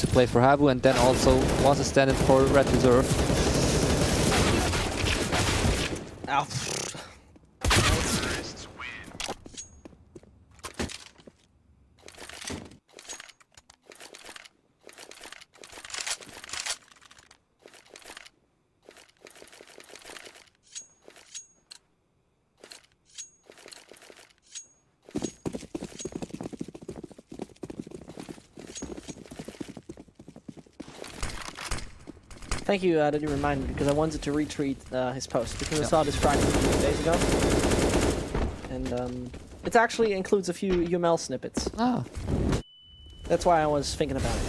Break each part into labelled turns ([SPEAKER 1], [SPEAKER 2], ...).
[SPEAKER 1] to play for Habu, and then also was a stand-in for Red Reserve.
[SPEAKER 2] Ow. Thank you that you reminded me, because I wanted to retweet his post, because I saw this Friday a few days ago. And it actually includes a few UML snippets.
[SPEAKER 1] Ah.
[SPEAKER 2] That's why I was thinking about it.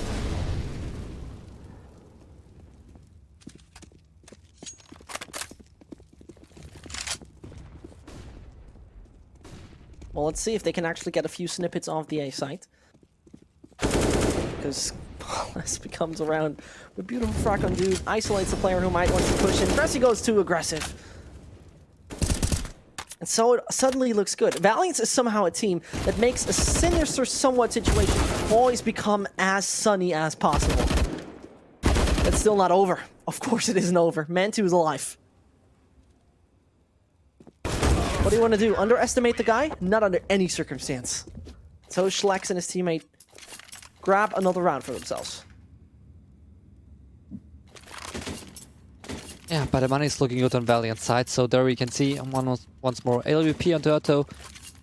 [SPEAKER 2] Well, let's see if they can actually get a few snippets off the A site. Because Paulus becomes around with beautiful frag on dude, isolates the player who might want to push in. Cressy goes too aggressive. And so it suddenly looks good. Valiance is somehow a team that makes a sinister somewhat situation always become as sunny as possible. It's still not over. Of course it isn't over. Man2 is alive. What do you want to do? Underestimate the guy? Not under any circumstance. So Schlex and his teammate grab another round for themselves.
[SPEAKER 1] Yeah, but the money is looking good on Valiant side, so there we can see once more AWP onto Otto,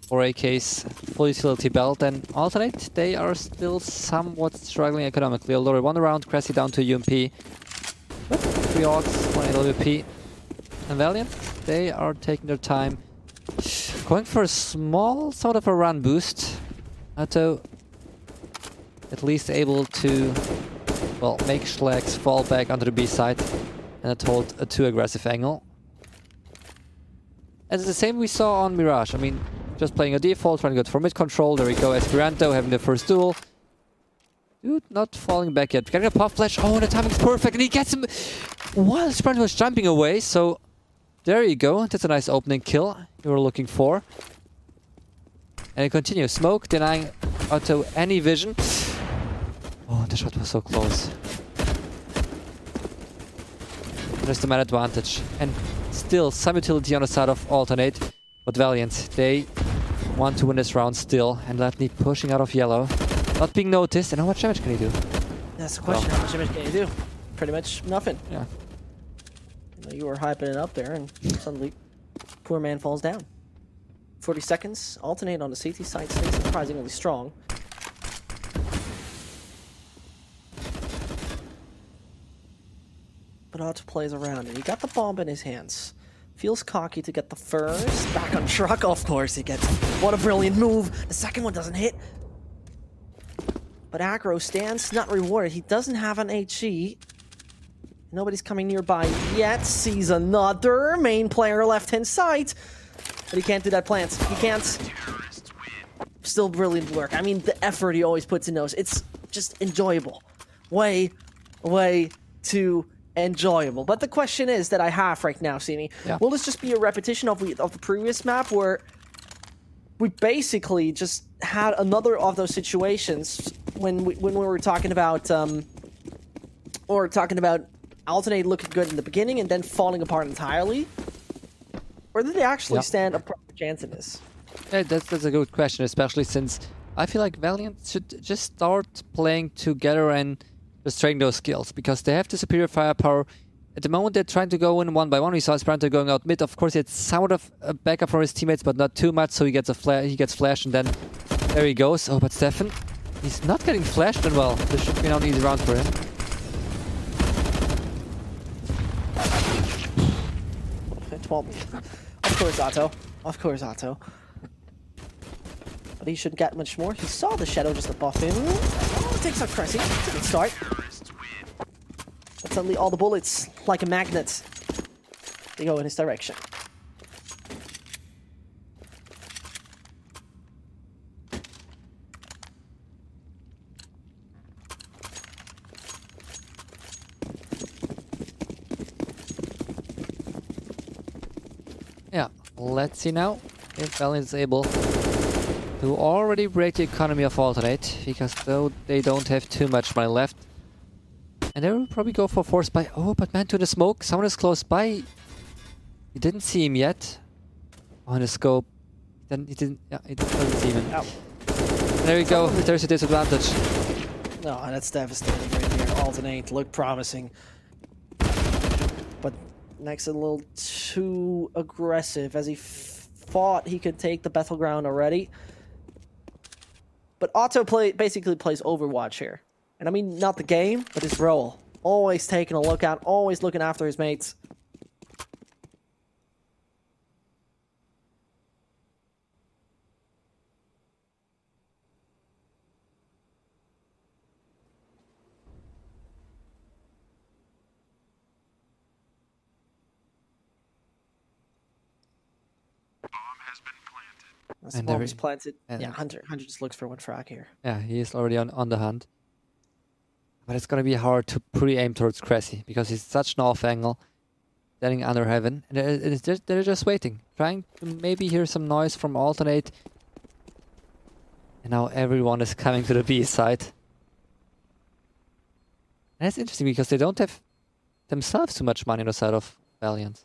[SPEAKER 1] 4AKs, full utility belt, and Alternate, they are still somewhat struggling economically. Although one round, Cressy down to UMP. 3 Augs, 1 AWP. And Valiant, they are taking their time. Going for a small sort of a run boost. Otto at least able to, well, make Schlex fall back onto the B side and not hold a too aggressive angle. And it's the same we saw on Mirage. I mean, just playing a default, trying to go for mid control. There we go, Esperanto having the first duel. Dude, not falling back yet. Getting a pop flash. Oh, the timing's perfect, and he gets him while Esperanto was jumping away. So there you go. That's a nice opening kill you were looking for. And it continues. Smoke denying Otto any vision. Oh, the shot was so close. There's the man advantage. And still some utility on the side of Alternate. But Valiant, they want to win this round still. And Latney pushing out of yellow. Not being noticed. And how much damage can he do?
[SPEAKER 2] That's the question. How much damage can you do? Pretty much nothing.
[SPEAKER 1] Yeah.
[SPEAKER 2] You were hyping it up there, and suddenly poor man falls down. 40 seconds. Alternate on the CT side stays surprisingly strong. But Otto plays around, and he got the bomb in his hands. Feels cocky to get the first. Back on truck, of course he gets. What a brilliant move. The second one doesn't hit. But aggro stands, not rewarded. He doesn't have an HE. Nobody's coming nearby yet. Sees another main player left-hand side. But he can't do that plant. He can't. Still brilliant work. I mean, the effort he always puts in those. It's just enjoyable. Way too enjoyable. But the question is that I have right now, Sini.
[SPEAKER 1] Yeah.
[SPEAKER 2] Will this just be a repetition of the previous map where we basically just had another of those situations when we were talking about Alternate looking good in the beginning and then falling apart entirely? Or did they actually stand a proper chance in this?
[SPEAKER 1] Yeah, that's a good question, especially since I feel like Valiant should just start playing together and just training those skills, because they have the superior firepower. At the moment they're trying to go in one by one. We saw Esperanto going out mid. Of course, it's somewhat of a backup for his teammates, but not too much, so he gets flashed, and then there he goes. Oh, but Stefan, he's not getting flashed and well. This should be an easy round for him.
[SPEAKER 2] Of course, Otto. Of course, Otto. But he shouldn't get much more. He saw the shadow just above him. Oh, it takes out Cressy. It's a good start. But suddenly all the bullets, like a magnet, they go in his direction.
[SPEAKER 1] Yeah, let's see now if Valiant is able to already break the economy of Alternate, because though they don't have too much money left, And they will probably go for force buy. Oh, but man, to the smoke. Someone is close by. You didn't see him yet. On the scope. Then he didn't. Yeah, he doesn't see him.
[SPEAKER 2] Ow.
[SPEAKER 1] There you go. There's a disadvantage.
[SPEAKER 2] No, that's devastating right here. Alternate looked promising. But Nex a little too aggressive as he thought he could take the battleground already. But Otto basically plays Overwatch here. And I mean, not the game, but his role. Always taking a look out, always looking after his mates. As the bomb is planted. Yeah, Hunter just looks for one frag here.
[SPEAKER 1] Yeah, he is already on the hunt. But it's gonna be hard to pre-aim towards Cressy because he's such an off angle, standing under heaven, and they're just waiting, trying to maybe hear some noise from alternate. And now everyone is coming to the B side. And that's interesting because they don't have themselves too much money on the side of Valiant.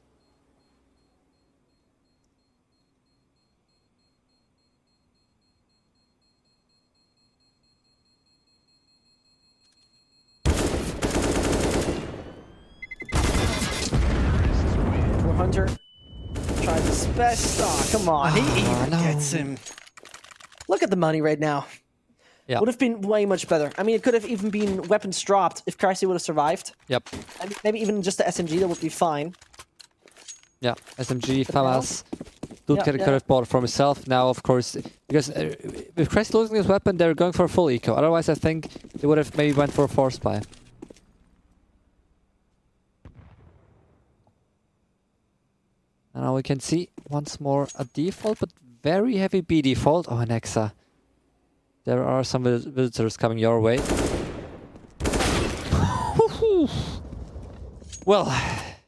[SPEAKER 2] Hunter tries his best. Oh, come on. He even gets him. Look at the money right now.
[SPEAKER 1] Yeah.
[SPEAKER 2] Would have been way much better. I mean, it could have even been weapons dropped if Cressy would have survived.
[SPEAKER 1] Yep.
[SPEAKER 2] I mean, maybe even just the SMG, that would be fine.
[SPEAKER 1] Yeah, SMG, FAMAS. Dude could have bought it for himself. Now, of course, because with Cressy losing his weapon, they're going for a full eco. Otherwise, I think they would have maybe went for a force buy. And now we can see once more a default, but very heavy B default. Oh, Nexa. There are some visitors coming your way. Well,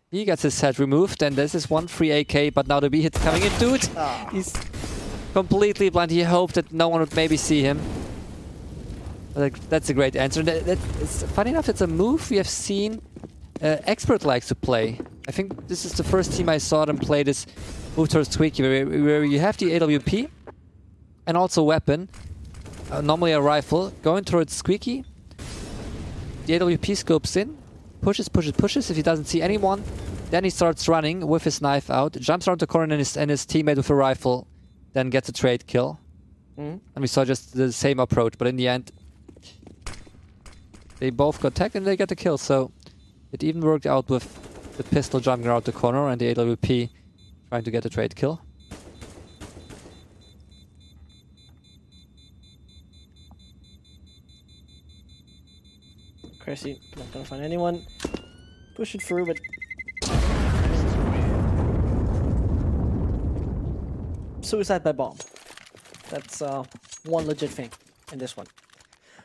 [SPEAKER 1] he gets his head removed, and this is one free AK, but now the B hit coming in. Dude, he's completely blind. He hoped that no one would maybe see him. But that's a great answer. It's funny enough, it's a move we have seen Expert likes to play. I think this is the first team I saw them play this move towards Squeaky, where you have the AWP and also weapon, normally a rifle, going towards Squeaky. The AWP scopes in, pushes. If he doesn't see anyone, then he starts running with his knife out, jumps around the corner, and his teammate with a rifle then gets a trade kill. And we saw just the same approach, but in the end, they both got tagged and they get the kill. So it even worked out with the pistol jumping around the corner and the AWP trying to get a trade kill.
[SPEAKER 2] Cressy, not gonna find anyone. Push it through, but suicide by bomb. That's one legit thing in this one.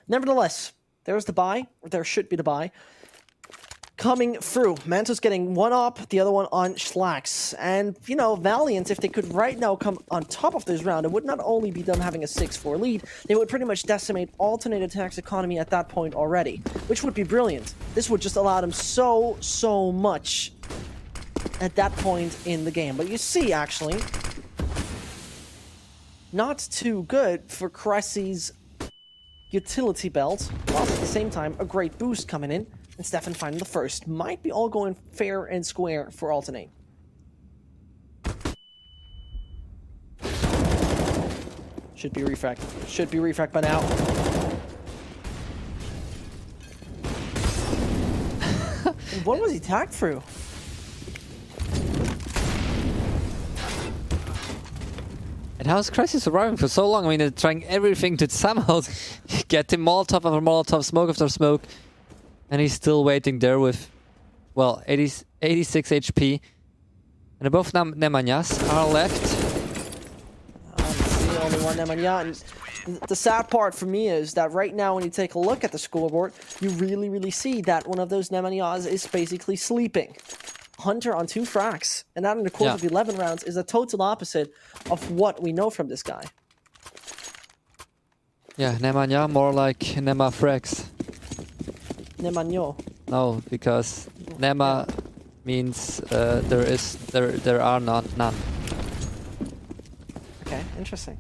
[SPEAKER 2] Nevertheless, there's the buy, or there should be the buy. Coming through. Manto's getting one up, the other one on Schlax. And, you know, Valiant, if they could right now come on top of this round, it would not only be them having a 6-4 lead, they would pretty much decimate alternate attacks economy at that point already, which would be brilliant. This would just allow them so much at that point in the game. But you see, actually, not too good for Cressy's utility belt, while at the same time, a great boost coming in. And Stefan finding the first. Might be all going fair and square for alternate. Should be refract. Should be refract by now. And what was he tagged through?
[SPEAKER 1] And how's Cressy surviving for so long? I mean, they're trying everything to somehow get him Molotov after Molotov, smoke after smoke. And he's still waiting there with, well, 86 HP. And both Nemanyas are left.
[SPEAKER 2] See, only one Nemanja. And the sad part for me is that right now when you take a look at the scoreboard, you really see that one of those Nemanyas is basically sleeping. Hunter on 2 frags. And that in the course of 11 rounds is a total opposite of what we know from this guy.
[SPEAKER 1] Yeah, Nemanja, more like Nema frags.
[SPEAKER 2] Nemanyo.
[SPEAKER 1] No, because Nema means there are none.
[SPEAKER 2] Okay, interesting.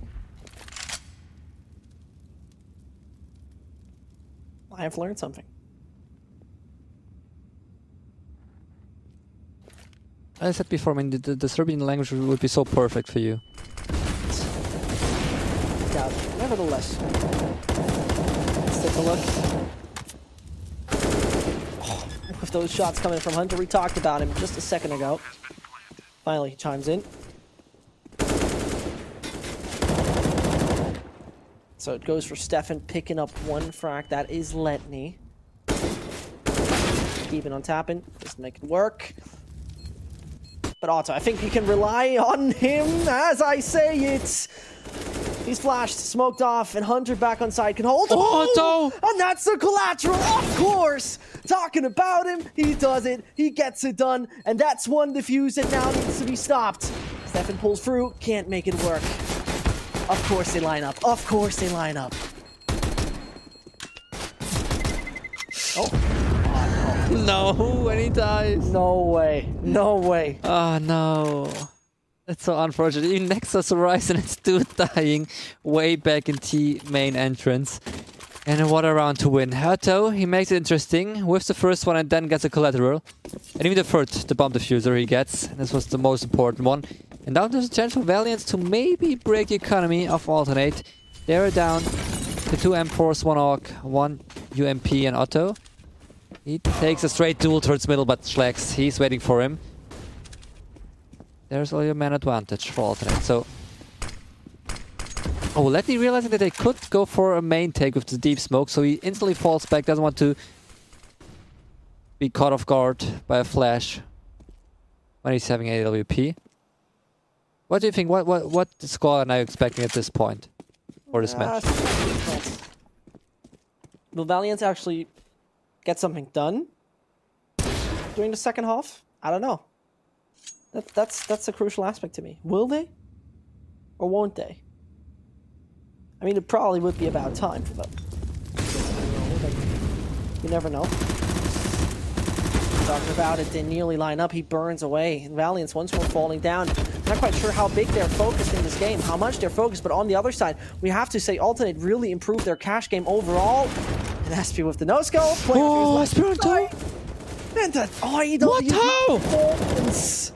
[SPEAKER 2] I have learned something.
[SPEAKER 1] As I said before, I mean, the Serbian language would be so perfect for you.
[SPEAKER 2] Yeah, nevertheless. Let's take a look. Oh, with those shots coming from Hunter, we talked about him just a second ago. Finally, he chimes in. So it goes for Stefan picking up one frag. That is Letney. Keeping on tapping. Just make it work. But Otto, I think you can rely on him as I say it. He's flashed, smoked off, and Hunter back on side can hold.
[SPEAKER 1] Otto!
[SPEAKER 2] And that's the collateral, of course! Talking about him, he does it, he gets it done, and that's one defuse that now needs to be stopped. Stefan pulls through, can't make it work. Of course they line up, of course they line up. Oh.
[SPEAKER 1] No, and he dies.
[SPEAKER 2] No way, no way.
[SPEAKER 1] Oh no. That's so unfortunate. Even Nexus Horizon is still dying way back in T main entrance. And what a round to win. Herto, he makes it interesting with the first one and then gets a collateral. And even the third, the bomb diffuser he gets. This was the most important one. And now there's a chance for Valiants to maybe break the economy of Alternate. They're down to 2 M4s, 1 AUG, 1 UMP and Otto. He takes a straight duel towards middle, but Schlex, he's waiting for him. There's only a man advantage for Alternate, so... Oh, Letty realizing that they could go for a main take with the deep smoke, so he instantly falls back, doesn't want to be caught off guard by a flash when he's having AWP. What do you think? What score are you expecting at this point for this match?
[SPEAKER 2] Will Valiant actually get something done during the second half? I don't know. That's a crucial aspect to me. Will they? Or won't they? I mean, it probably would be about time for them. You never know. Talking about it, they nearly line up. He burns away. And Valiant's once more falling down. Not quite sure how big they're focused in this game, how much they're focused, but on the other side, we have to say Alternate really improved their cash game overall. And SP with the no-scope.
[SPEAKER 1] Oh, Esperanto!
[SPEAKER 2] And that IW
[SPEAKER 1] What? How?
[SPEAKER 2] performance.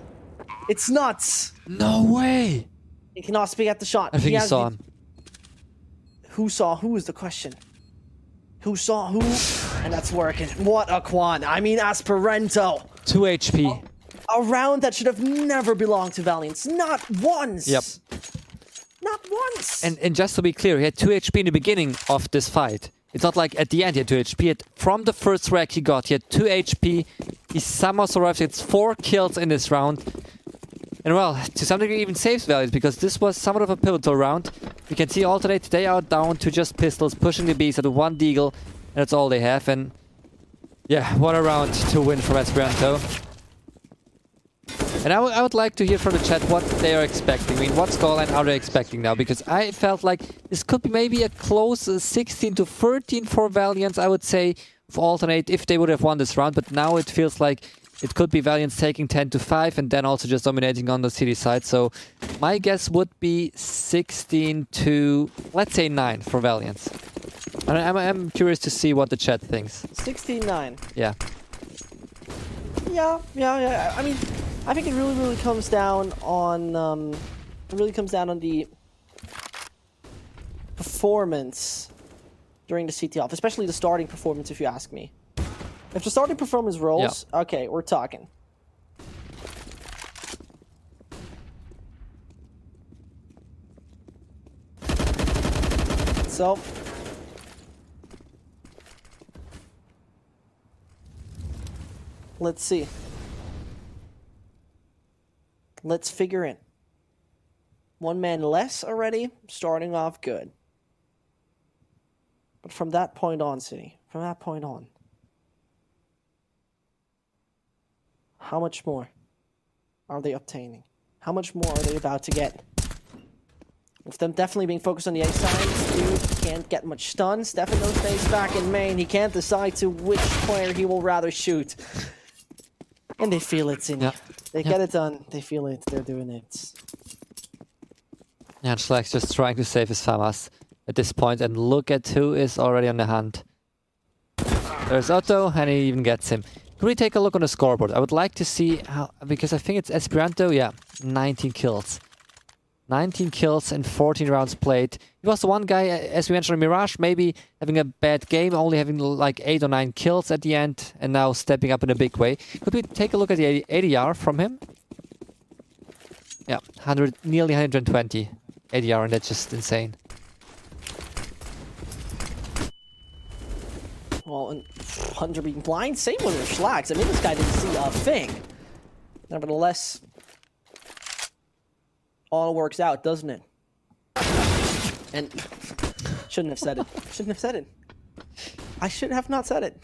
[SPEAKER 2] It's nuts.
[SPEAKER 1] No way!
[SPEAKER 2] He cannot speak at the shot.
[SPEAKER 1] I think he saw him.
[SPEAKER 2] Who saw who is the question. Who saw who? And that's working. What a quad. I mean, Esperanto.
[SPEAKER 1] 2 HP.
[SPEAKER 2] A round that should have never belonged to Valiants. Not once.
[SPEAKER 1] Yep.
[SPEAKER 2] Not once.
[SPEAKER 1] And just to be clear, he had 2 HP in the beginning of this fight. It's not like at the end he had 2 HP. From the first rack he got, he had 2 HP. He somehow survived. He had 4 kills in this round. And well, to some degree even saves Valiant, because this was somewhat of a pivotal round. You can see Alternate, they are down to just pistols, pushing the Beast at 1 deagle, and that's all they have. And yeah, what a round to win from Esperanto. And I would like to hear from the chat what they are expecting. I mean, what scoreline are they expecting now? Because I felt like this could be maybe a close 16 to 13 for Valiants, I would say, for Alternate, if they would have won this round. But now it feels like it could be Valiants taking 10 to 5 and then also just dominating on the city side. So my guess would be 16 to, let's say, 9 for Valiants. And I'm curious to see what the chat thinks.
[SPEAKER 2] 16-9.
[SPEAKER 1] Yeah.
[SPEAKER 2] Yeah. I mean, I think it really comes down on the performance during the CT off, especially the starting performance, if you ask me. If the starting performance rolls, yeah. Okay, we're talking. So let's see. Let's figure in. 1 man less already, starting off good. But from that point on, City, from that point on, how much more are they obtaining? How much more are they about to get? With them definitely being focused on the A side, dude can't get much stun. Stefan knows stays back in main. He can't decide to which player he will rather shoot. And they feel it, Zinni.
[SPEAKER 1] Yeah.
[SPEAKER 2] They get it done. They feel it. They're doing it.
[SPEAKER 1] Yeah, Schleck's just trying to save his FAMAS at this point, and look at who is already on the hunt. There's Otto, and he even gets him. Can we take a look on the scoreboard? I would like to see how, because I think it's Esperanto, yeah, 19 kills. 19 kills and 14 rounds played. He was the one guy, as we mentioned in Mirage, maybe having a bad game, only having like 8 or 9 kills at the end, and now stepping up in a big way. Could we take a look at the ADR from him? Yeah, nearly 120 ADR, and that's just insane.
[SPEAKER 2] Well, and Hunter being blind, same with Schlags. I mean, this guy didn't see a thing. Nevertheless, all works out, doesn't it? And shouldn't have said it. Shouldn't have said it. I should have not said it.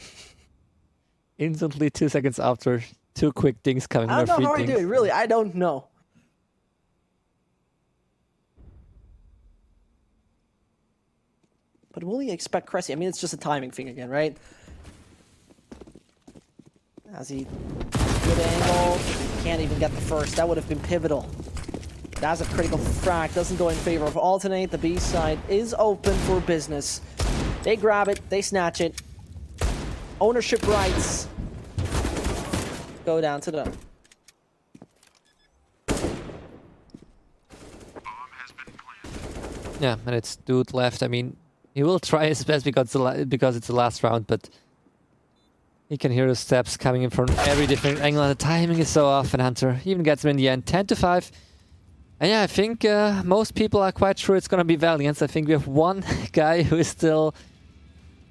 [SPEAKER 1] Instantly, 2 seconds after, 2 quick things coming.
[SPEAKER 2] I don't know how I do it, really. I don't know. But will he expect Cressy? I mean, it's just a timing thing again, right? As he... Good angle. Can't even get the first. That would have been pivotal. That's a critical frag. Doesn't go in favor of Alternate. The B side is open for business. They grab it. They snatch it. Ownership rights go down to them.
[SPEAKER 1] Yeah, and it's dude left. I mean, he will try his best because it's the last round, but he can hear the steps coming in from every different angle, and the timing is so off, and Hunter even gets him in the end. 10-5. And yeah, I think most people are quite sure it's going to be Valiance. I think we have one guy who is still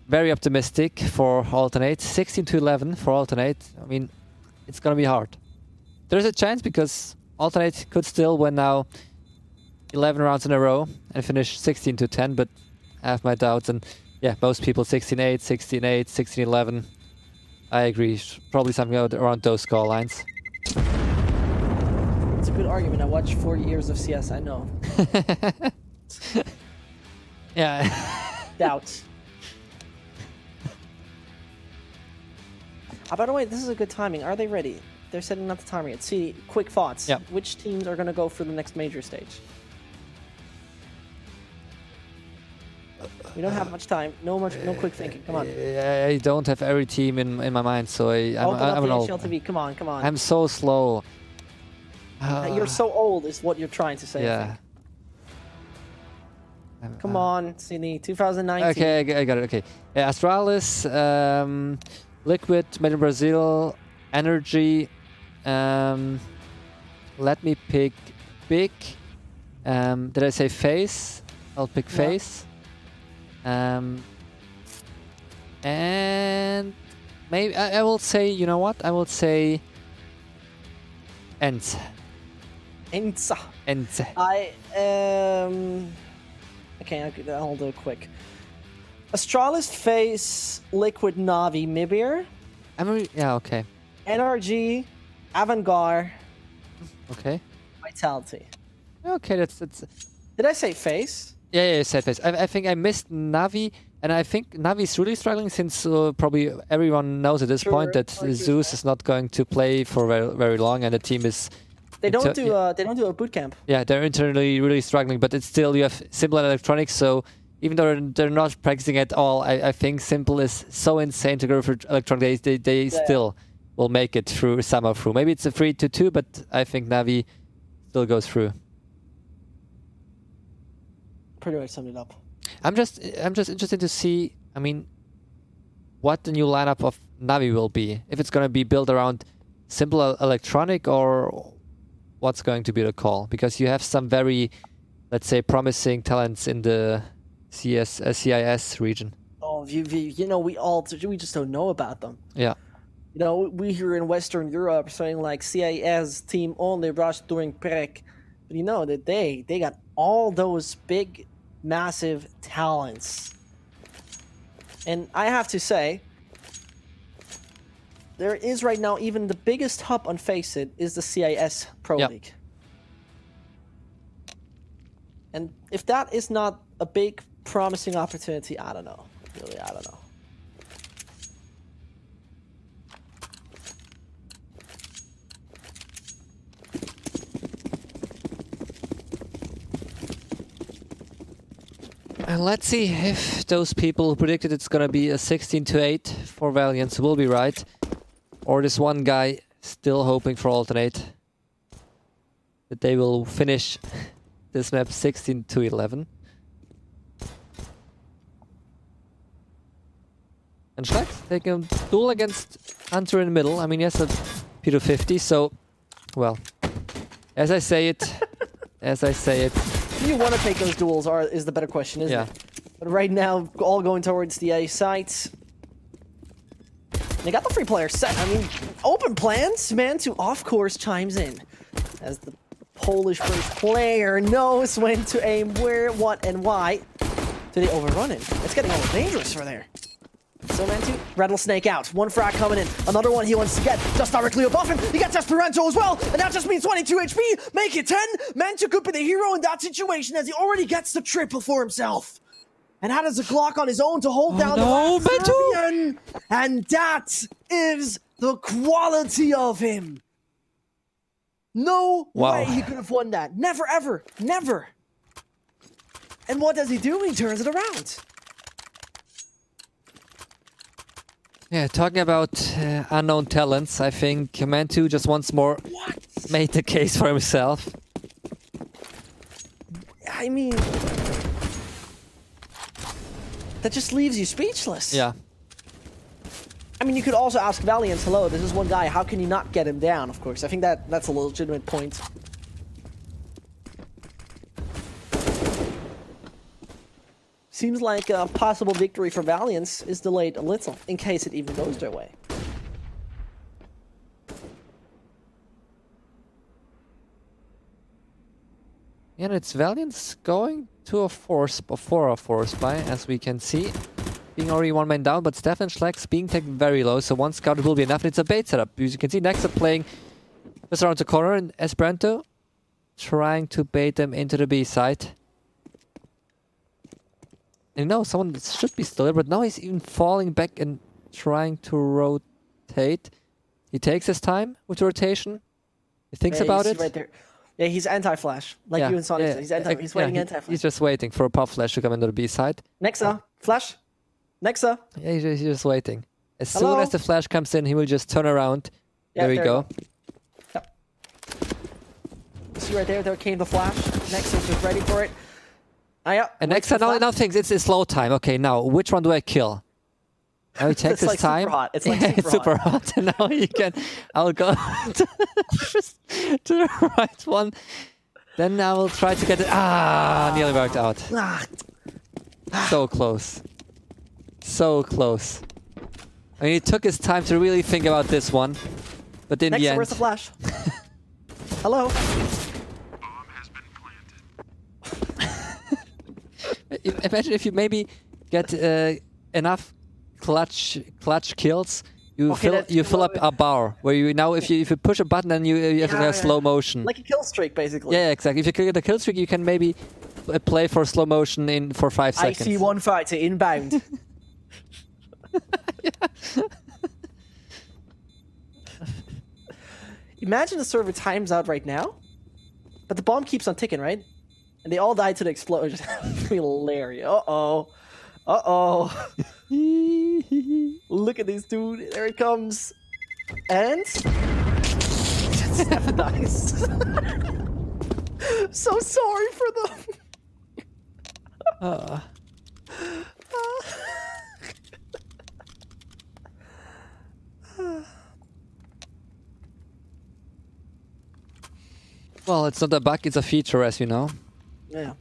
[SPEAKER 1] very optimistic for Alternate. 16-11 for Alternate. I mean, it's going to be hard. There's a chance because Alternate could still win now 11 rounds in a row and finish 16-10, but I have my doubts. And yeah, most people 16-8, 16-8, 16-11. I agree. Probably something around those score lines.
[SPEAKER 2] It's a good argument. I watched 4 years of CS, I know.
[SPEAKER 1] Yeah.
[SPEAKER 2] Doubts. By the way, this is a good timing. Are they ready? They're setting up the timer yet. See, quick thoughts.
[SPEAKER 1] Yeah.
[SPEAKER 2] Which teams are going to go for the next major stage? We don't have much time. No quick thinking. Come on.
[SPEAKER 1] I don't have every team in my mind, so I'm an old.
[SPEAKER 2] HLTV. Come on, come on.
[SPEAKER 1] I'm so slow.
[SPEAKER 2] You're so old, is what you're trying to say.
[SPEAKER 1] Yeah.
[SPEAKER 2] Come on, Sydney. 2019.
[SPEAKER 1] Okay, I got it. Okay. Yeah, Astralis, Liquid, Made in Brazil, Energy. Let me pick Big. Did I say Face? I'll pick Face. And maybe I will say, you know what? I will say Ents.
[SPEAKER 2] Enza.
[SPEAKER 1] Ents.
[SPEAKER 2] Okay, I'll do it quick. Astralis, Face, Liquid, Navi, Mibir.
[SPEAKER 1] Yeah, okay.
[SPEAKER 2] NRG, Avantgarde.
[SPEAKER 1] Okay.
[SPEAKER 2] Vitality.
[SPEAKER 1] Okay, that's.
[SPEAKER 2] Did I say Face?
[SPEAKER 1] Yeah, you said Face. I think I missed Navi, and I think Navi is really struggling since probably everyone knows at this point that Zeus is not going to play for very, very long, and the team is.
[SPEAKER 2] They don't do a boot camp.
[SPEAKER 1] Yeah, they're internally really struggling, but it's still you have Simple and Electronics, so even though they're not practicing at all, I think Simple is so insane to go for Electronic. They still will make it through somehow through. Maybe it's a 3-2, but I think Navi still goes through.
[SPEAKER 2] Pretty much summed it up.
[SPEAKER 1] I'm just interested to see, I mean, what the new lineup of Navi will be. If it's going to be built around Simple Electronic or what's going to be the call, because you have some very, let's say, promising talents in the CIS region.
[SPEAKER 2] Oh, you know, we just don't know about them.
[SPEAKER 1] Yeah.
[SPEAKER 2] You know, we here in Western Europe are saying like CIS team only rush during Prek, but you know that they got all those big, massive talents. And I have to say, there is right now even the biggest hub on Faceit is the CIS Pro League. And if that is not a big, promising opportunity, I don't know. Really, I don't know.
[SPEAKER 1] And let's see if those people who predicted it's gonna be a 16-8 for Valiant will be right. Or this one guy still hoping for alternate. That they will finish this map 16-11. And Schlex taking a duel against Hunter in the middle. I mean, he has a P250, so, well, as I say it,
[SPEAKER 2] Do you want to take those duels, or is the better question, isn't it? But right now, all going towards the A site. They got the free player set. I mean, open plans. Mantu, of course, chimes in. As the Polish first player knows when to aim, where, what, and why. Do they overrun it? It's getting a little dangerous for there. So Mantu, Rattlesnake out. One frag coming in. Another one he wants to get just directly above him. He gets Esperanto as well. And that just means 22 HP. Make it 10. Mantu could be the hero in that situation as he already gets the triple for himself. And has a Glock on his own to hold down the last champion. And that is the quality of him. No way he could have won that. Never, ever. Never. And what does he do? He turns it around.
[SPEAKER 1] Yeah, talking about unknown talents, I think Mantu just once more made the case for himself.
[SPEAKER 2] I mean, that just leaves you speechless.
[SPEAKER 1] Yeah.
[SPEAKER 2] I mean, you could also ask Valiant, hello, this is one guy, how can you not get him down, of course. I think that's a legitimate point. Seems like a possible victory for Valiant is delayed a little, in case it even goes their way.
[SPEAKER 1] And it's Valiant's going to a force buy, as we can see. Being already one man down, but Stefan Schlex being taken very low, so one scout will be enough, and it's a bait setup. As you can see, Nexa playing just around the corner, and Esperanto trying to bait them into the B side. And no, someone should be still there, but now he's even falling back and trying to rotate. He takes his time with the rotation. He thinks about it.
[SPEAKER 2] Right there. Yeah, he's anti-flash, like you and Sonic. He's waiting anti-flash.
[SPEAKER 1] He's just waiting for a pop flash to come into the B side.
[SPEAKER 2] Nexa, flash. Nexa.
[SPEAKER 1] Yeah, he's just waiting. As soon as the flash comes in, he will just turn around.
[SPEAKER 2] Yeah,
[SPEAKER 1] there we go.
[SPEAKER 2] Yep. See right there came the flash. Nexa's just ready for it. Yeah.
[SPEAKER 1] And Nexa now thinks it's slow time. Okay, now which one do I kill? Now he takes his time.
[SPEAKER 2] Super hot. It's like
[SPEAKER 1] super hot. And now he can. I'll go to the right one. Then I will try to get it. Nearly worked out. So close. So close. I mean, he took his time to really think about this one, but in the end.
[SPEAKER 2] Where's the flash? Hello.
[SPEAKER 3] Bomb has been planted.
[SPEAKER 1] Imagine if you maybe get enough clutch kills, you fill up a bar where you now if you push a button and you have a slow motion,
[SPEAKER 2] like a kill streak basically.
[SPEAKER 1] Yeah, exactly. If you get a kill streak, you can maybe play for slow motion for 5 seconds.
[SPEAKER 2] I see one fighter inbound. Imagine the server times out right now, but the bomb keeps on ticking, right? And they all die to the explosion. Hilarious. Uh-oh. Uh-oh. Look at this dude. There it comes. And... Steph dies. So sorry for them.
[SPEAKER 1] Well, it's not a bug, it's a feature, as you know.
[SPEAKER 2] Yeah.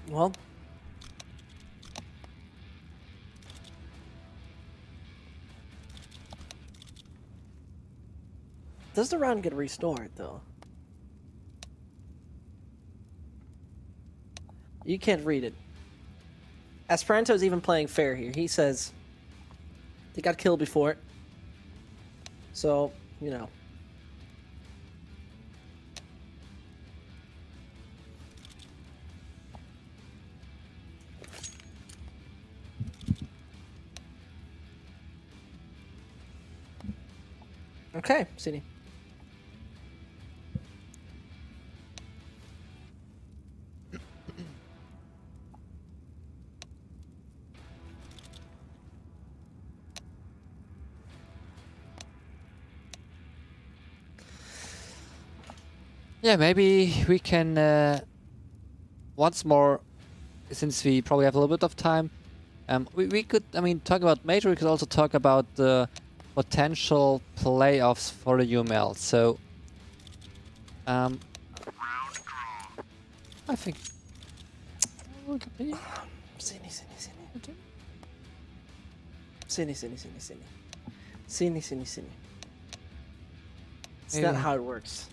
[SPEAKER 2] Well, Does the round get restored, though? You can't read it. Esperanto's even playing fair here. He says they got killed before. So, you know. Okay, Sydney.
[SPEAKER 1] Yeah, maybe we can once more, since we probably have a little bit of time, we could, I mean, talk about Major, we could also talk about the potential playoffs for the UML. So, I think...
[SPEAKER 2] Sydney. Sydney. It's not how it works.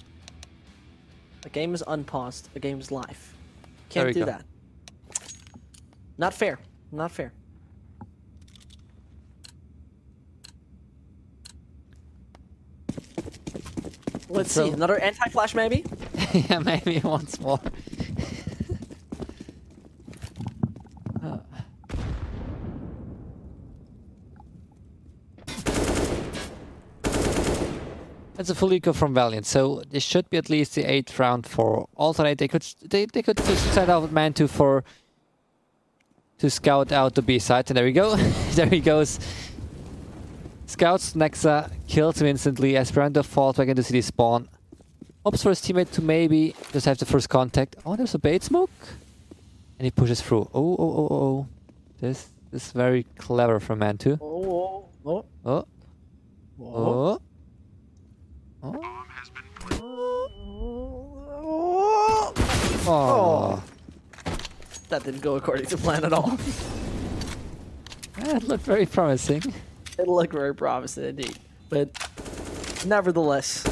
[SPEAKER 2] A game is unpaused. A game is live. Can't do that. Not fair. Not fair. Let's see. Another anti-flash, maybe?
[SPEAKER 1] Yeah, maybe once more. It's a full eco from Valiant, so this should be at least the 8th round for Alternate. They could just set out Mantu to scout out the B site, and there we go. There he goes. Scouts Nexa, kills him instantly. Esperanto falls back into city spawn. Hopes for his teammate to maybe just have the first contact. Oh, there's a bait smoke, and he pushes through. Oh. This is very clever from Mantu. Oh. Oh.
[SPEAKER 2] That didn't go according to plan at all.
[SPEAKER 1] That looked very promising.
[SPEAKER 2] It looked very promising indeed. But nevertheless,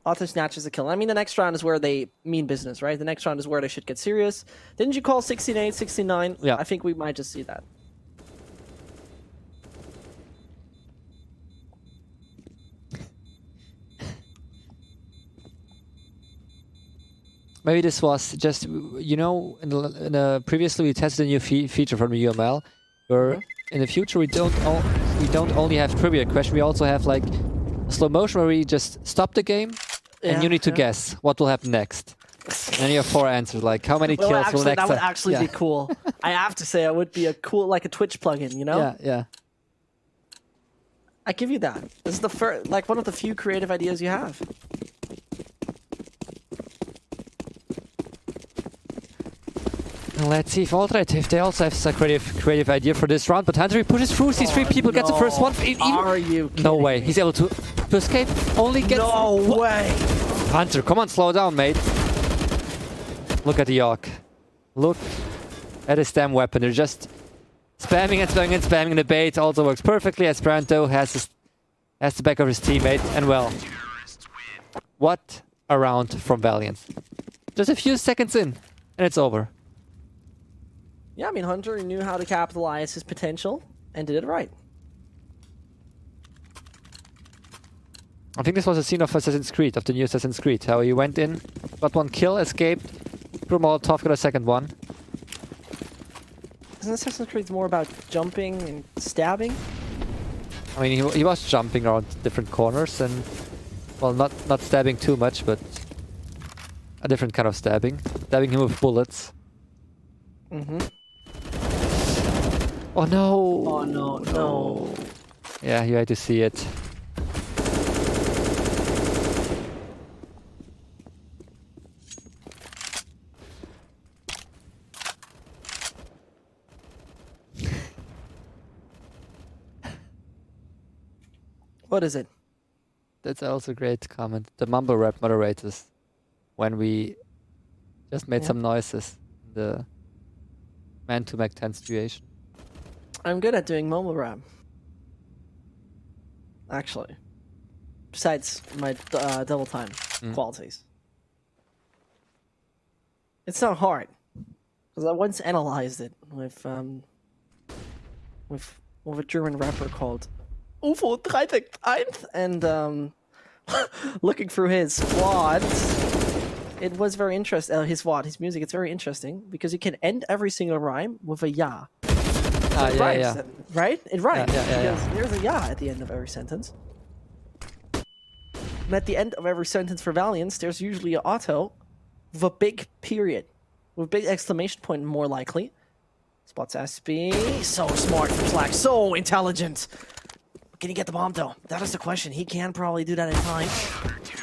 [SPEAKER 2] Auto snatches a kill. I mean, the next round is where they mean business, right? The next round is where they should get serious. Didn't you call 68, 69?
[SPEAKER 1] Yeah.
[SPEAKER 2] I think we might just see that.
[SPEAKER 1] Maybe this was just, you know, previously we tested a new feature from the UML, where in the future we don't only have trivia question, we also have like a slow motion where we just stop the game and you need to guess what will happen next. And then you have 4 answers, like how many kills will next.
[SPEAKER 2] That would actually be cool. I have to say, it would be a cool, like a Twitch plugin, you know?
[SPEAKER 1] Yeah.
[SPEAKER 2] I give you that. This is the first, like one of the few creative ideas you have.
[SPEAKER 1] Let's see if Alternate, if they also have a creative idea for this round. But Hunter pushes through, sees 3 people, gets the first one.
[SPEAKER 2] Are you kidding
[SPEAKER 1] No way. He's able to escape. Only gets...
[SPEAKER 2] No way.
[SPEAKER 1] Hunter, come on, slow down, mate. Look at the York. Look at his damn weapon. They're just spamming and the bait. Also works perfectly. Esperanto has the back of his teammate. And well, what a round from Valiant. Just a few seconds in, and it's over.
[SPEAKER 2] Yeah, I mean, Hunter knew how to capitalize his potential and did it right.
[SPEAKER 1] I think this was a scene of Assassin's Creed, of the new Assassin's Creed. How he went in, got 1 kill, escaped, threw a Molotov, got a second one.
[SPEAKER 2] Isn't Assassin's Creed more about jumping and stabbing?
[SPEAKER 1] I mean, he was jumping around different corners and, well, not stabbing too much, but a different kind of stabbing. Stabbing him with bullets. Oh no!
[SPEAKER 2] Oh no.
[SPEAKER 1] Yeah, you had to see it.
[SPEAKER 2] What is it?
[SPEAKER 1] That's also a great comment. The mumble rap moderators, when we just made some noises in the man to Mac 10 situation.
[SPEAKER 2] I'm good at doing mumble rap. Actually. besides my double time qualities. It's not hard because I once analyzed it with a German rapper called UFO 361 and looking through his squad, it was very interesting. His music, it's very interesting because you can end every single rhyme with a ja. It rhymes, right? It rhymes because there's a ja at the end of every sentence. And at the end of every sentence for Valiance, there's usually an auto with a big period, with a big exclamation point, more likely. Spots SB. So smart from Slack. So intelligent. Can he get the bomb, though? That is the question. He can probably do that in time.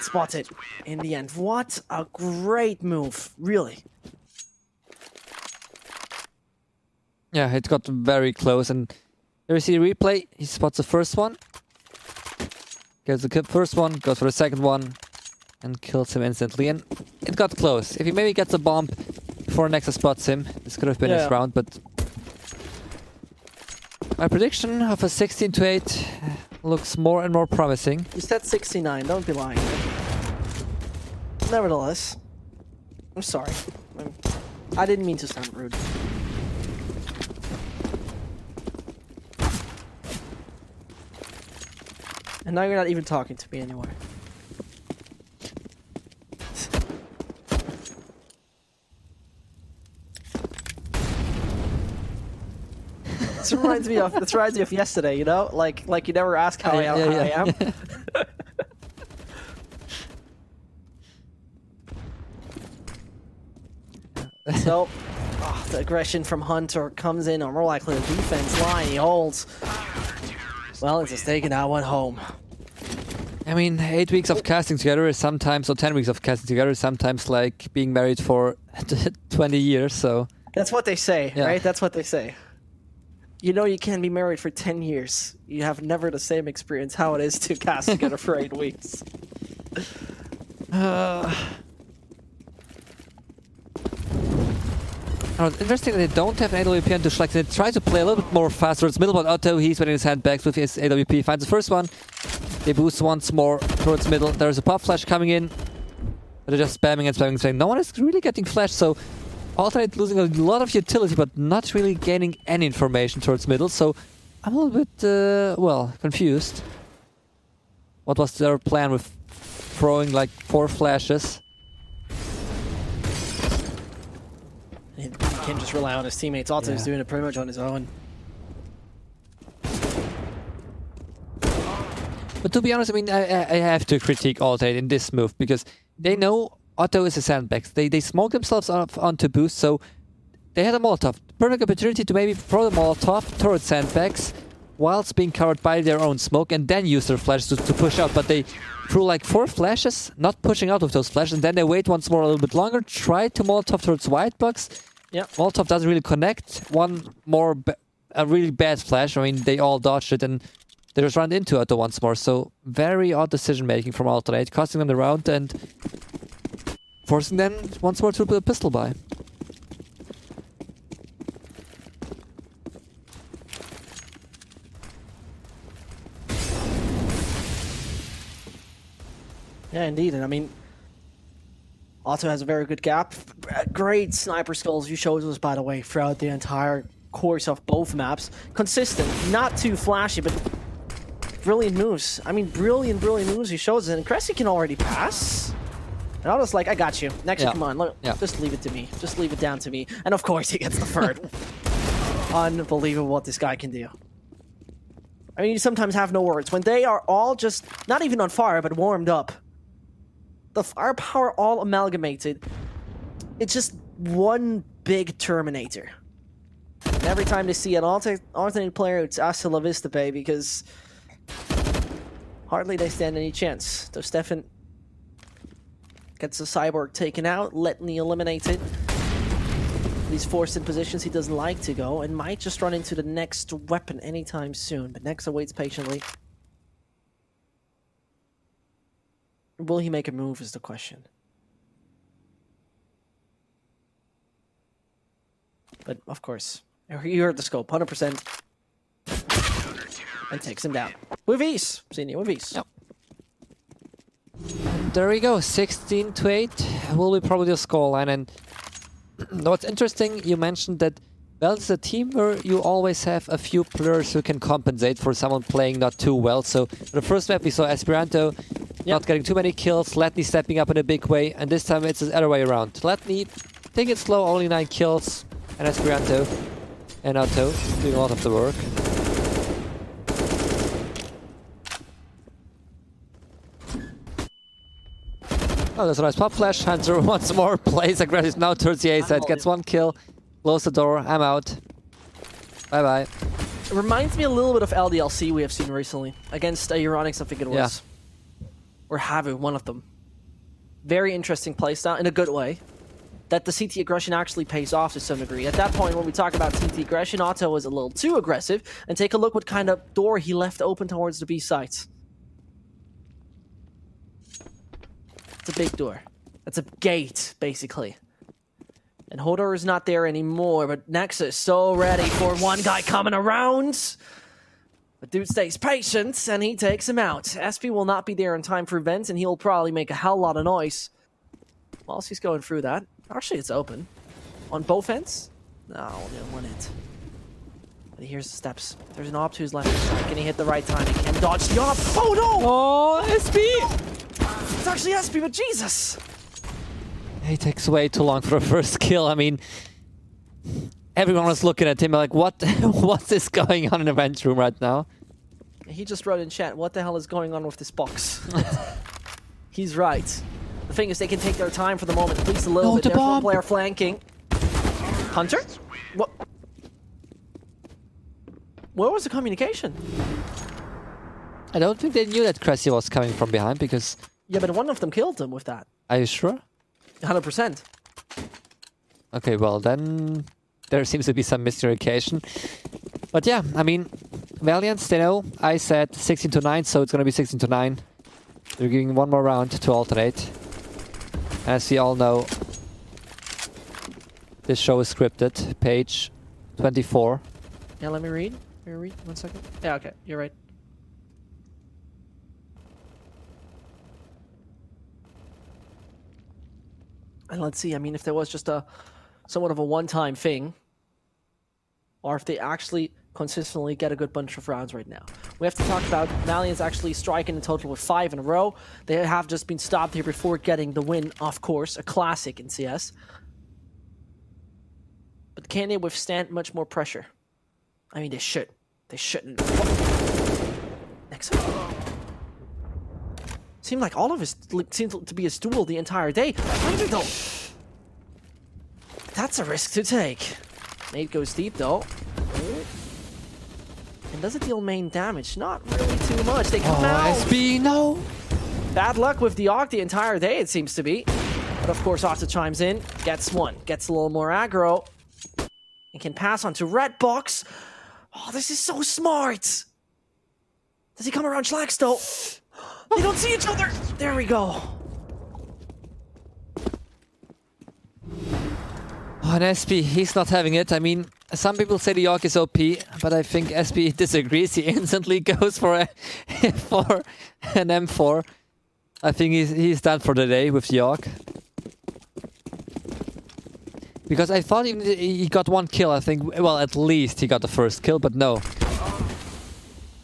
[SPEAKER 2] Spots it in the end. What a great move. Really.
[SPEAKER 1] Yeah, it got very close. And there you see the replay. He spots the first one. Gets the first one, goes for the second one, and kills him instantly. And it got close. If he maybe gets a bomb before Nexus spots him, this could have been his round, but my prediction of a 16-8 looks more and more promising.
[SPEAKER 2] You said 69, don't be lying. Nevertheless, I'm sorry. I didn't mean to sound rude. And now you're not even talking to me anymore. This reminds me of yesterday, you know? Like you never ask how I am. So, the aggression from Hunter comes in, or more likely the defense line he holds. Well, it's just taking that one home.
[SPEAKER 1] I mean, 8 weeks of casting together is sometimes, or 10 weeks of casting together is sometimes like being married for 20 years, so...
[SPEAKER 2] That's what they say, right? That's what they say. You know you can be married for 10 years. You have never the same experience how it is to cast together for 8 weeks.
[SPEAKER 1] Interesting that they don't have an AWP on to Schleck. They try to play a little bit more faster. It's middle bot Otto. He's winning his handbags with his AWP. Finds the first one. They boost once more towards middle. There's a pop flash coming in. But they're just spamming and spamming and spamming. No one is really getting flashed, so Alternate losing a lot of utility, but not really gaining any information towards middle. So I'm a little bit, well, confused. What was their plan with throwing like 4 flashes?
[SPEAKER 2] He can't just rely on his teammates. Otto's doing it pretty much on his own.
[SPEAKER 1] But to be honest, I mean, I have to critique Alternate in this move because they know Otto is a sandbags. They smoke themselves off onto boost, so they had a Molotov. Perfect opportunity to maybe throw the Molotov towards sandbags whilst being covered by their own smoke and then use their flashes to push out. But they threw like 4 flashes, not pushing out with those flashes, and then they wait once more a little bit longer, try to Molotov towards white box. Yeah, Molotov doesn't really connect. One more, a really bad flash. I mean, they all dodged it and they just ran into Otto once more. So very odd decision making from Alternate, costing them the round and forcing them once more to put a pistol buy.
[SPEAKER 2] Yeah, indeed. And I mean, Otto has a very good gap. Great sniper skills you showed us, by the way, throughout the entire course of both maps. Consistent, not too flashy, but brilliant moves. I mean, brilliant moves he shows us. And Cressy can already pass. And I was like, I got you. Next, come on, look, just leave it to me. Just leave it down to me. And of course, he gets the third. Unbelievable what this guy can do. I mean, you sometimes have no words. When they are all just, not even on fire, but warmed up, the firepower all amalgamated, it's just one big Terminator. And every time they see an alternate player, it's hasta la vista, baby, because hardly they stand any chance. So Stefan gets the Cyborg taken out, Letney eliminated. He's forced in positions he doesn't like to go, and might just run into the next weapon anytime soon, but Nexa waits patiently. Will he make a move is the question. But, of course, you heard the scope, 100%. And takes him down. With ease. Senior with ease.
[SPEAKER 1] Yep. there we go, 16-8 will be probably the scoreline. And what's interesting, you mentioned that well, it's a team where you always have a few players who can compensate for someone playing not too well. So the first map we saw Esperanto not getting too many kills, Letney stepping up in a big way, and this time it's the other way around. Letney, take it slow, only 9 kills, and Esperanto and Otto doing a lot of the work. Oh, there's a nice pop flash. Hunter once more plays aggressive now towards the A side, gets 1 kill. Close the door, I'm out. Bye-bye.
[SPEAKER 2] It reminds me a little bit of LDLC we have seen recently. Against Euronics, I think it was.
[SPEAKER 1] Yeah.
[SPEAKER 2] Or Havu, one of them. Very interesting playstyle, in a good way. That the CT aggression actually pays off to some degree. At that point, when we talk about CT aggression, Otto was a little too aggressive. And take a look what kind of door he left open towards the B sites. It's a big door. That's a gate, basically. And Hodor is not there anymore, but Nexus so ready for one guy coming around. But dude stays patient, and he takes him out. SP will not be there in time for vents, and he'll probably make a hell lot of noise whilst he's going through that. Actually, it's open. On both ends? No, only on one end. But he hears the steps. There's an op to his left side. Can he hit the right time? He can dodge the op. Oh, no!
[SPEAKER 1] Oh, SP!
[SPEAKER 2] It's actually SP, but Jesus!
[SPEAKER 1] He takes way too long for a first kill. I mean, everyone was looking at him like, what is going on in the vent room right now?
[SPEAKER 2] He just wrote in chat, what the hell is going on with this box? He's right. The thing is, they can take their time for the moment, at least a little bit. There's one player flanking. Hunter? What? Where was the communication?
[SPEAKER 1] I don't think they knew that Cressy was coming from behind because...
[SPEAKER 2] Yeah, but one of them killed him with that.
[SPEAKER 1] Are you sure?
[SPEAKER 2] 100%.
[SPEAKER 1] Okay, well then there seems to be some miscommunication. But yeah, I mean, Valiants, they know I said 16-9, so it's gonna be 16-9. They're giving one more round to alternate. As we all know, this show is scripted. Page 24.
[SPEAKER 2] Yeah, let me read. Let me read. 1 second. Yeah, okay, you're right. And let's see, I mean, if there was just a somewhat of a one-time thing, or if they actually consistently get a good bunch of rounds right now. We have to talk about Valiant's actually striking in total with 5 in a row. They have just been stopped here before getting the win, of course, a classic in CS. But can they withstand much more pressure? I mean, they should. They shouldn't. Next up. Seemed like all of us seemed to be a duel the entire day. Though. That's a risk to take. Nade goes deep though. And does it deal main damage? Not really too much. They come out.
[SPEAKER 1] SB, no!
[SPEAKER 2] Bad luck with the Arc the entire day, it seems to be. But of course, Otto chimes in, gets one, gets a little more aggro, and can pass on to Red Box. Oh, this is so smart! Does he come around Schlax though? They don't see each other! There we go.
[SPEAKER 1] Oh, and SP, he's not having it. I mean, some people say the York is OP, but I think SP disagrees. He instantly goes for an M4. I think he's done for the day with the York. Because I thought even he got 1 kill, I think. Well, at least he got the first kill, but no.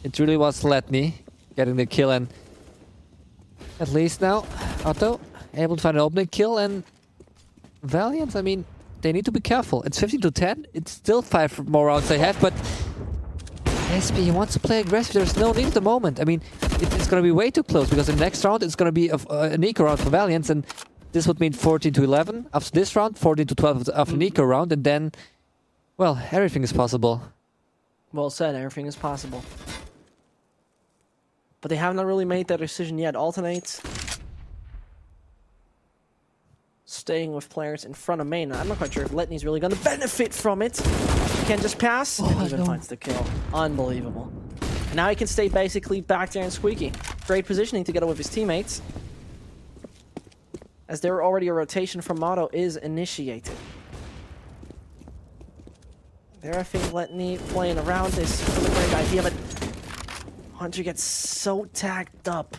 [SPEAKER 1] It really was Letney getting the kill, and at least now Otto able to find an opening kill. And Valiant, I mean, they need to be careful. It's 15-10. It's still 5 more rounds they have, but SP wants to play aggressive. There's no need at the moment. I mean, it's going to be way too close because the next round it's going to be an eco round for Valiant, and this would mean 14-11 after this round, 14-12 after an eco round, and then, well, everything is possible.
[SPEAKER 2] Well said, everything is possible. But they have not really made that decision yet. Alternate. Staying with players in front of main. I'm not quite sure if Letney's really going to benefit from it. He can just pass, and even finds the kill. Unbelievable. And now he can stay basically back there in Squeaky. Great positioning together with his teammates. As there already a rotation from Motto is initiated. There I think Letney playing around is a great idea, but Hunter gets so tagged up.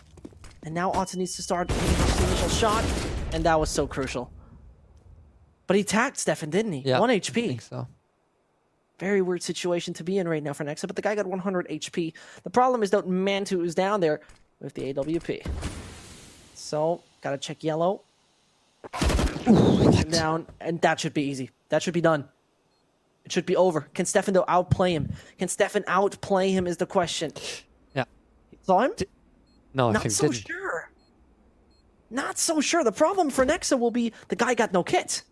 [SPEAKER 2] And now Otto needs to start hitting the initial shot, and that was so crucial. But he tagged Stefan, didn't he?
[SPEAKER 1] Yeah,
[SPEAKER 2] 1
[SPEAKER 1] I
[SPEAKER 2] HP.
[SPEAKER 1] think so.
[SPEAKER 2] Very weird situation to be in right now for Nexa, but the guy got 100 HP. The problem is that Mantu is down there with the AWP. So, gotta check yellow. Down, and that should be easy. That should be done. It should be over. Can Stefan, though, outplay him? Can Stefan outplay him is the question.
[SPEAKER 1] Yeah.
[SPEAKER 2] Saw him?
[SPEAKER 1] No, I
[SPEAKER 2] Not
[SPEAKER 1] think
[SPEAKER 2] so
[SPEAKER 1] didn't.
[SPEAKER 2] sure. Not so sure. The problem for Nexa will be the guy got no kit.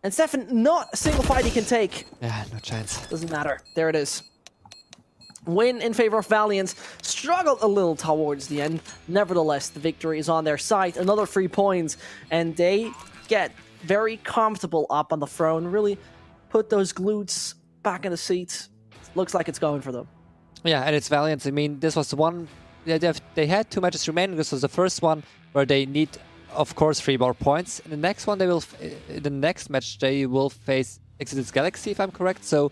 [SPEAKER 2] And Stefan, not a single fight he can take.
[SPEAKER 1] Yeah, no chance.
[SPEAKER 2] Doesn't matter. There it is. Win in favor of Valiant. Struggled a little towards the end. Nevertheless, the victory is on their side. Another 3 points. And they get very comfortable up on the throne. Really put those glutes back in the seats. Looks like it's going for them.
[SPEAKER 1] Yeah, and it's Valiant. I mean, this was the one... They had 2 matches remaining. This was the first one where they need, of course, 3 more points. In the next one, in the next match, they will face Exodus Galaxy, if I'm correct. So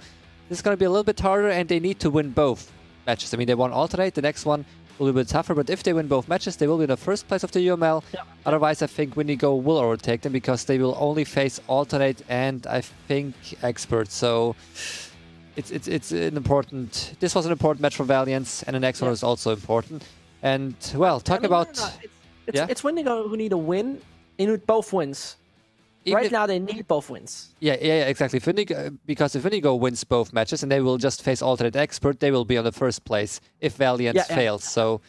[SPEAKER 1] this is going to be a little bit harder, and they need to win both matches. I mean, they won Alternate. The next one will be a bit tougher, but if they win both matches, they will be in the first place of the UML. Yeah. Otherwise, I think Windigo will overtake them because they will only face Alternate and I think Expert. So it's an important. This was an important match for Valiant, and the next one is also important. And well,
[SPEAKER 2] it's Windigo who need a win. They need both wins. Right now, they need both wins.
[SPEAKER 1] Yeah, exactly. Because if Windigo wins both matches and they will just face Alternate Expert, they will be on the first place if Valiant fails. So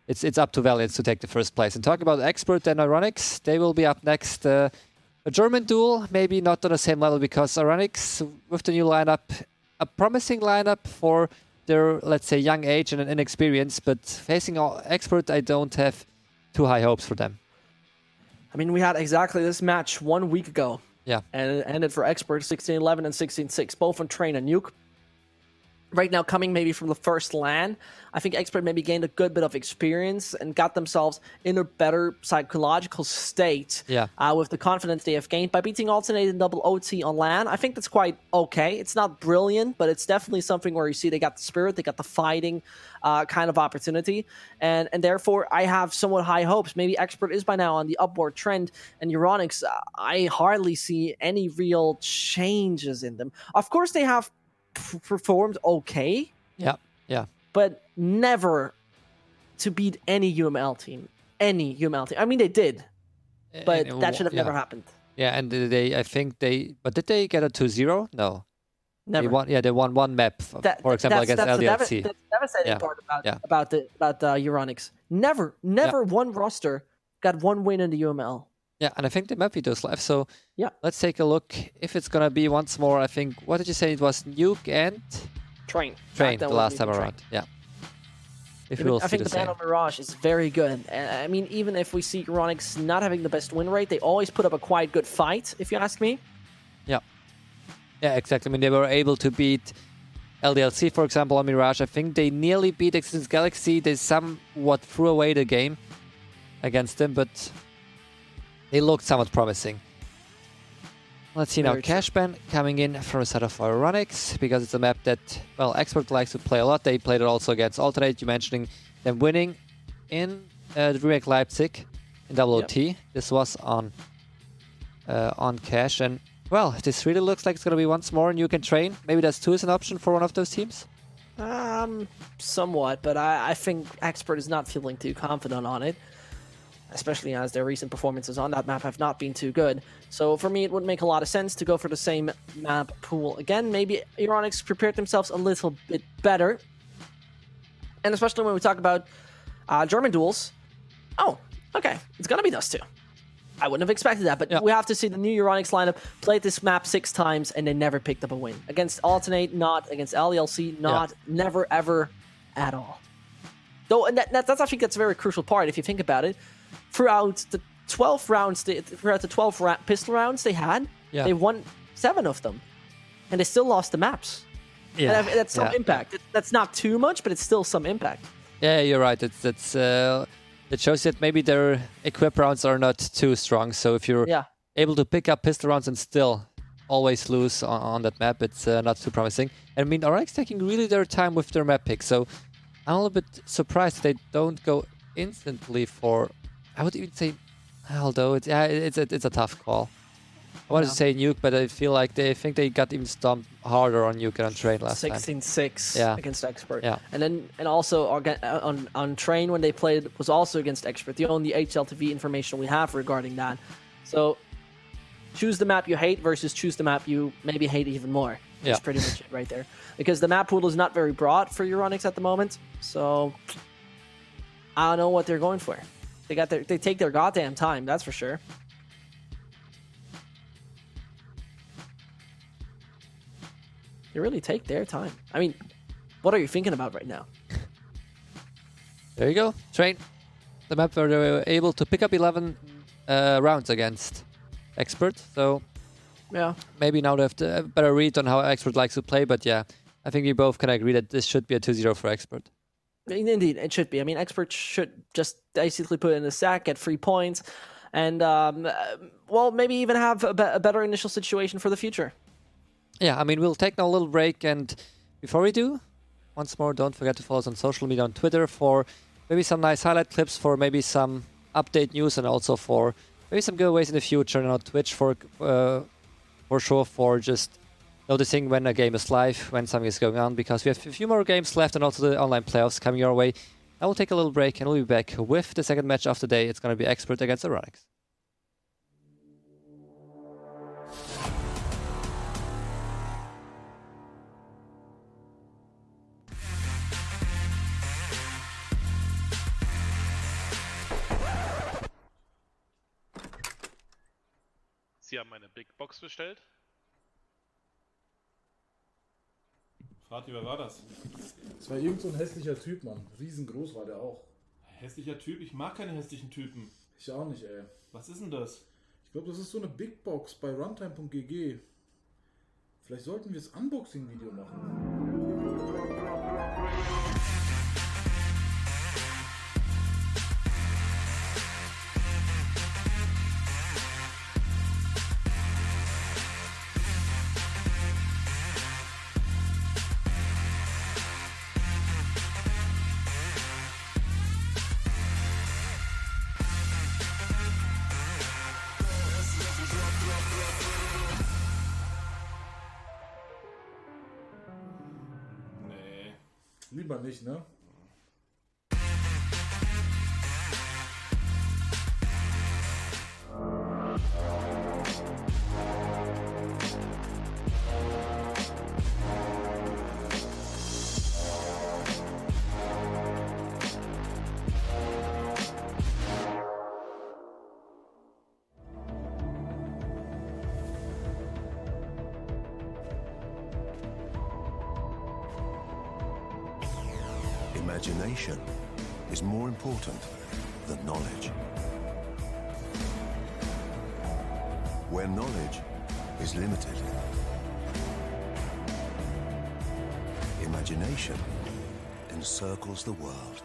[SPEAKER 1] it's up to Valiant to take the first place. And talking about Expert and Ironics, they will be up next. A German duel, maybe not on the same level because Ironics, with the new lineup, a promising lineup for their, let's say, young age and inexperience, but facing Expert, I don't have too high hopes for them.
[SPEAKER 2] I mean, we had exactly this match 1 week ago.
[SPEAKER 1] Yeah. And
[SPEAKER 2] it ended for Expert 16-11 and 16-6, both on Train and Nuke. Right now, coming maybe from the first LAN, I think Expert maybe gained a good bit of experience and got themselves in a better psychological state with the confidence they have gained by beating Alternate and Double OT on LAN. I think that's quite okay. It's not brilliant, but it's definitely something where you see they got the spirit, they got the fighting kind of opportunity, and therefore I have somewhat high hopes. Maybe Expert is by now on the upward trend, and Euronics, I hardly see any real changes in them. Of course, they have performed okay, but never to beat any UML team. I mean, they did, but that should have never happened.
[SPEAKER 1] Yeah, and did they they get a 2-0? No,
[SPEAKER 2] never.
[SPEAKER 1] They won one map, for example, against LDLC.
[SPEAKER 2] That's the devastating part about the Euronics. Never one roster got one win in the UML.
[SPEAKER 1] Yeah, and I think they might be those live. So let's take a look if it's gonna be once more. I think, what did you say? It was Nuke and
[SPEAKER 2] Train
[SPEAKER 1] the last time around. Yeah.
[SPEAKER 2] I think the ban on Mirage is very good. I mean, even if we see Euronics not having the best win rate, they always put up a quite good fight, if you ask me.
[SPEAKER 1] Yeah, exactly. I mean, they were able to beat LDLC, for example, on Mirage. I think they nearly beat Exodus Galaxy. They somewhat threw away the game against them, but they looked somewhat promising. Let's see now, Cashban coming in from the side of Ironics, because it's a map that, well, Expert likes to play a lot. They played it also against Alternate. You mentioning them winning in the Remake Leipzig in WOT. This was on Cash, and well, this really looks like it's going to be once more and you can train. Maybe that's 2 as an option for one of those teams?
[SPEAKER 2] Somewhat, but I think Expert is not feeling too confident on it, especially as their recent performances on that map have not been too good. So for me, it would make a lot of sense to go for the same map pool again. Maybe Euronics prepared themselves a little bit better. And especially when we talk about German duels. Oh, okay. It's going to be those 2. I wouldn't have expected that, but we have to see the new Euronics lineup played this map 6 times and they never picked up a win. Against Alternate, not. Against LELC, not. Never, ever, at all. Though, and that's, I think that's a very crucial part if you think about it. Throughout the 12 rounds, throughout the 12 pistol rounds they had, they won 7 of them, and they still lost the maps. Yeah, and that's some impact. That's not too much, but it's still some impact.
[SPEAKER 1] Yeah, you're right. It shows that maybe their equip rounds are not too strong. So if you're able to pick up pistol rounds and still always lose on that map, it's not too promising. And I mean, RX taking really their time with their map pick, so I'm a little bit surprised they don't go instantly for, I would even say, Although it's a tough call. I wanted
[SPEAKER 2] Yeah.
[SPEAKER 1] to say nuke, but I feel like they think they got even stomped harder on nuke and on train last time.
[SPEAKER 2] 16-6
[SPEAKER 1] Yeah.
[SPEAKER 2] against Expert.
[SPEAKER 1] Yeah.
[SPEAKER 2] And also on Train when they played was also against Expert. The only HLTV information we have regarding that. So choose the map you hate versus choose the map you maybe hate even more. That's
[SPEAKER 1] Yeah.
[SPEAKER 2] pretty much it right there. Because the map pool is not very broad for Euronics at the moment. So I don't know what they're going for. They take their goddamn time, that's for sure. They really take their time. I mean, what are you thinking about right now?
[SPEAKER 1] There you go, Train. The map where they were able to pick up 11 rounds against Expert. So
[SPEAKER 2] Yeah.
[SPEAKER 1] maybe now they have a better read on how Expert likes to play. But yeah, I think we both can agree that this should be a 2-0 for Expert.
[SPEAKER 2] Indeed, it should be. I mean, Expert should just basically put it in the sack, get 3 points, and, well, maybe even have a better initial situation for the future.
[SPEAKER 1] Yeah, I mean, we'll take now a little break, and before we do, once more, don't forget to follow us on social media, on Twitter, for maybe some nice highlight clips, for maybe some update news, and also for maybe some giveaways in the future, and on Twitch for sure, for just noticing when a game is live, when something is going on, because we have a few more games left, and also the online playoffs coming your way. I will take a little break, and we'll be back with the second match of the day. It's going to be Expert against Euronics.
[SPEAKER 4] Sie haben eine Big Box bestellt?
[SPEAKER 5] Frati, wer war das?
[SPEAKER 6] Das war irgend so ein hässlicher Typ, Mann. Riesengroß war der auch.
[SPEAKER 5] Hässlicher Typ? Ich mag keine hässlichen Typen.
[SPEAKER 6] Ich auch nicht, ey.
[SPEAKER 5] Was ist denn das?
[SPEAKER 6] Ich glaube, das ist so eine Big Box bei runtime.gg. Vielleicht sollten wir das Unboxing-Video machen.
[SPEAKER 5] Nee.
[SPEAKER 6] Lieber nicht, ne?
[SPEAKER 7] Imagination is more important than knowledge. Where knowledge is limited, imagination encircles the world.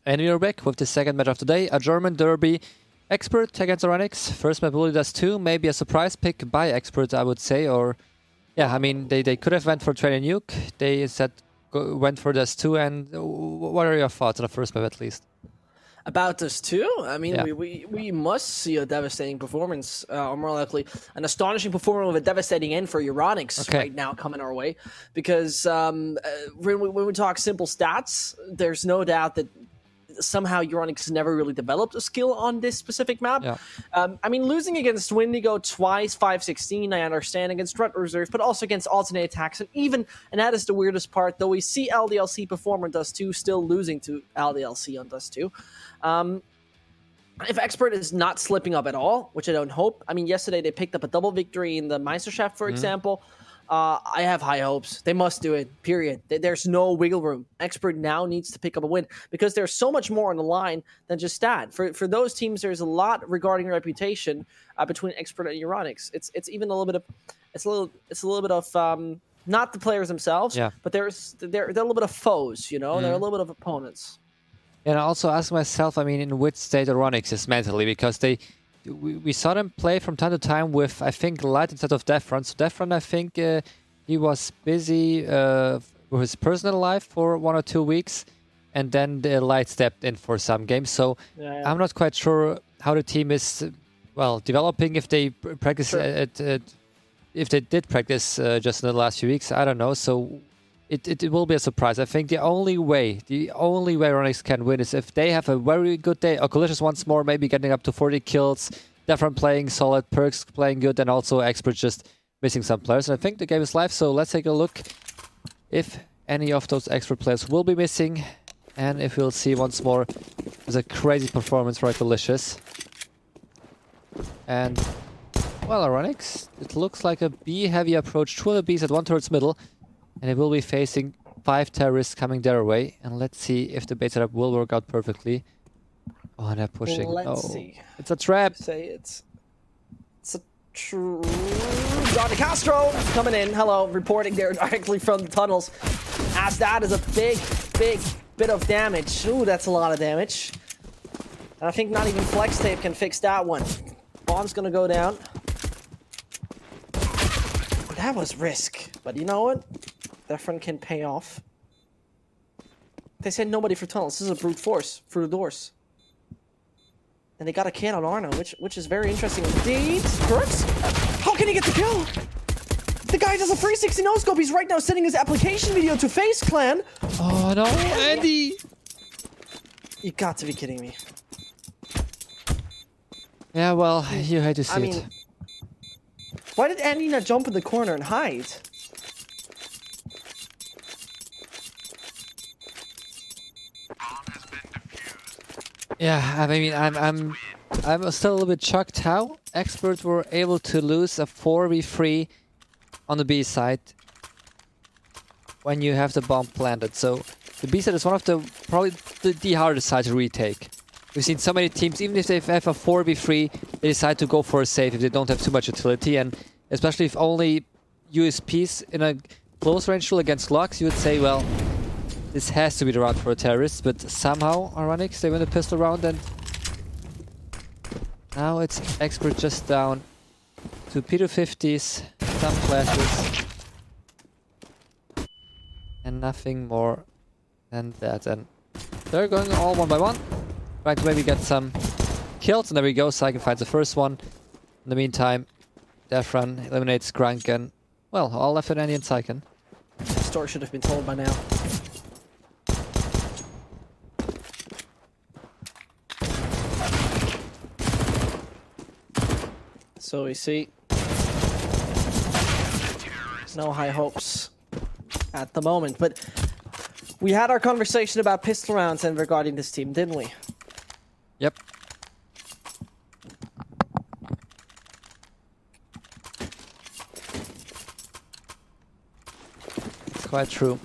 [SPEAKER 1] And we are back with the second match of the day, a German derby. Expert against Oranix. First map really does 2, maybe a surprise pick by Expert, I would say, or... Yeah, I mean, they could have went for Train Nuke, they instead went for Dust 2, and what are your thoughts on the first map at least?
[SPEAKER 2] About this too? I mean,
[SPEAKER 1] Yeah.
[SPEAKER 2] we must see a devastating performance, or more likely, an astonishing performance with a devastating end for Euronics right now coming our way. Because when we talk simple stats, there's no doubt that somehow Euronics has never really developed a skill on this specific map.
[SPEAKER 1] Yeah.
[SPEAKER 2] I mean, losing against Wendigo twice, 5-16, I understand, against Threat Reserve, but also against alternate attacks, and even, and that is the weirdest part, though we see LDLC perform on Dust 2, still losing to LDLC on Dust 2. If Expert is not slipping up at all, which I don't hope, I mean, yesterday they picked up a double victory in the Meisterschaft, for example. I have high hopes. They must do it, period. There's no wiggle room. Expert now needs to pick up a win because there's so much more on the line than just that. For those teams, there's a lot regarding reputation between Expert and Euronics. It's even a little bit of it's a little bit of not the players themselves, but they're a little bit of foes. You know, they're a little bit of opponents.
[SPEAKER 1] And I also ask myself, I mean, in which state Oranix is mentally, because we saw them play from time to time with, I think, Light instead of Defron. So Defron, I think he was busy with his personal life for 1 or 2 weeks, and then the Light stepped in for some games. So I'm not quite sure how the team is, well, developing, if they practice if they did practice just in the last few weeks. I don't know. So it will be a surprise. I think the only way Oranix can win is if they have a very good day. Oculicious once more, maybe getting up to 40 kills. Defron playing solid, Perks playing good, and also Expert just missing some players. And I think the game is live, so let's take a look if any of those Expert players will be missing, and if we'll see once more there's a crazy performance for Oculicious. And, well, Oranix, it looks like a B-heavy approach. 2 of the Bs at 1 towards middle. And they will be facing 5 terrorists coming their way. And let's see if the bait setup will work out perfectly. Oh, they're pushing.
[SPEAKER 2] Let's see.
[SPEAKER 1] It's a trap.
[SPEAKER 2] Say it's a true. Johnny Castro coming in. Hello, reporting there directly from the tunnels. As that is a big bit of damage. Ooh, that's a lot of damage. And I think not even Flex Tape can fix that one. Bomb's gonna go down. That was risk. But you know what? Defron can pay off. They said nobody for tunnels. This is a brute force through the doors. And they got a kid on Arno, which is very interesting indeed. Perks? How can he get the kill? The guy does a 360 no-scope. He's right now sending his application video to FaZe Clan.
[SPEAKER 1] Oh no, Andy!
[SPEAKER 2] You got to be kidding me.
[SPEAKER 1] Yeah, well, you hate to see it.
[SPEAKER 2] Why did Andy not jump in the corner and hide?
[SPEAKER 1] Yeah, I mean, I'm still a little bit shocked how Experts were able to lose a 4v3 on the B side when you have the bomb planted. So the B side is one of probably the hardest side to retake. We've seen so many teams, even if they have a 4v3, they decide to go for a save if they don't have too much utility, and especially if only USPs in a close range duel against Glocks, you would say, well, this has to be the route for a terrorist, but somehow Oranix, they win the pistol round, and now it's Expert just down to P250s, some flashes, and nothing more than that. And they're going all one by one, trying to maybe get some kills, and there we go, Saiken finds the first one. In the meantime, Defron eliminates Grunk, and, well, all left with Andy and Saiken.
[SPEAKER 2] The story should have been told by now. So we see no high hopes at the moment, but we had our conversation about pistol rounds and regarding this team, didn't we?
[SPEAKER 1] Yep. It's quite true.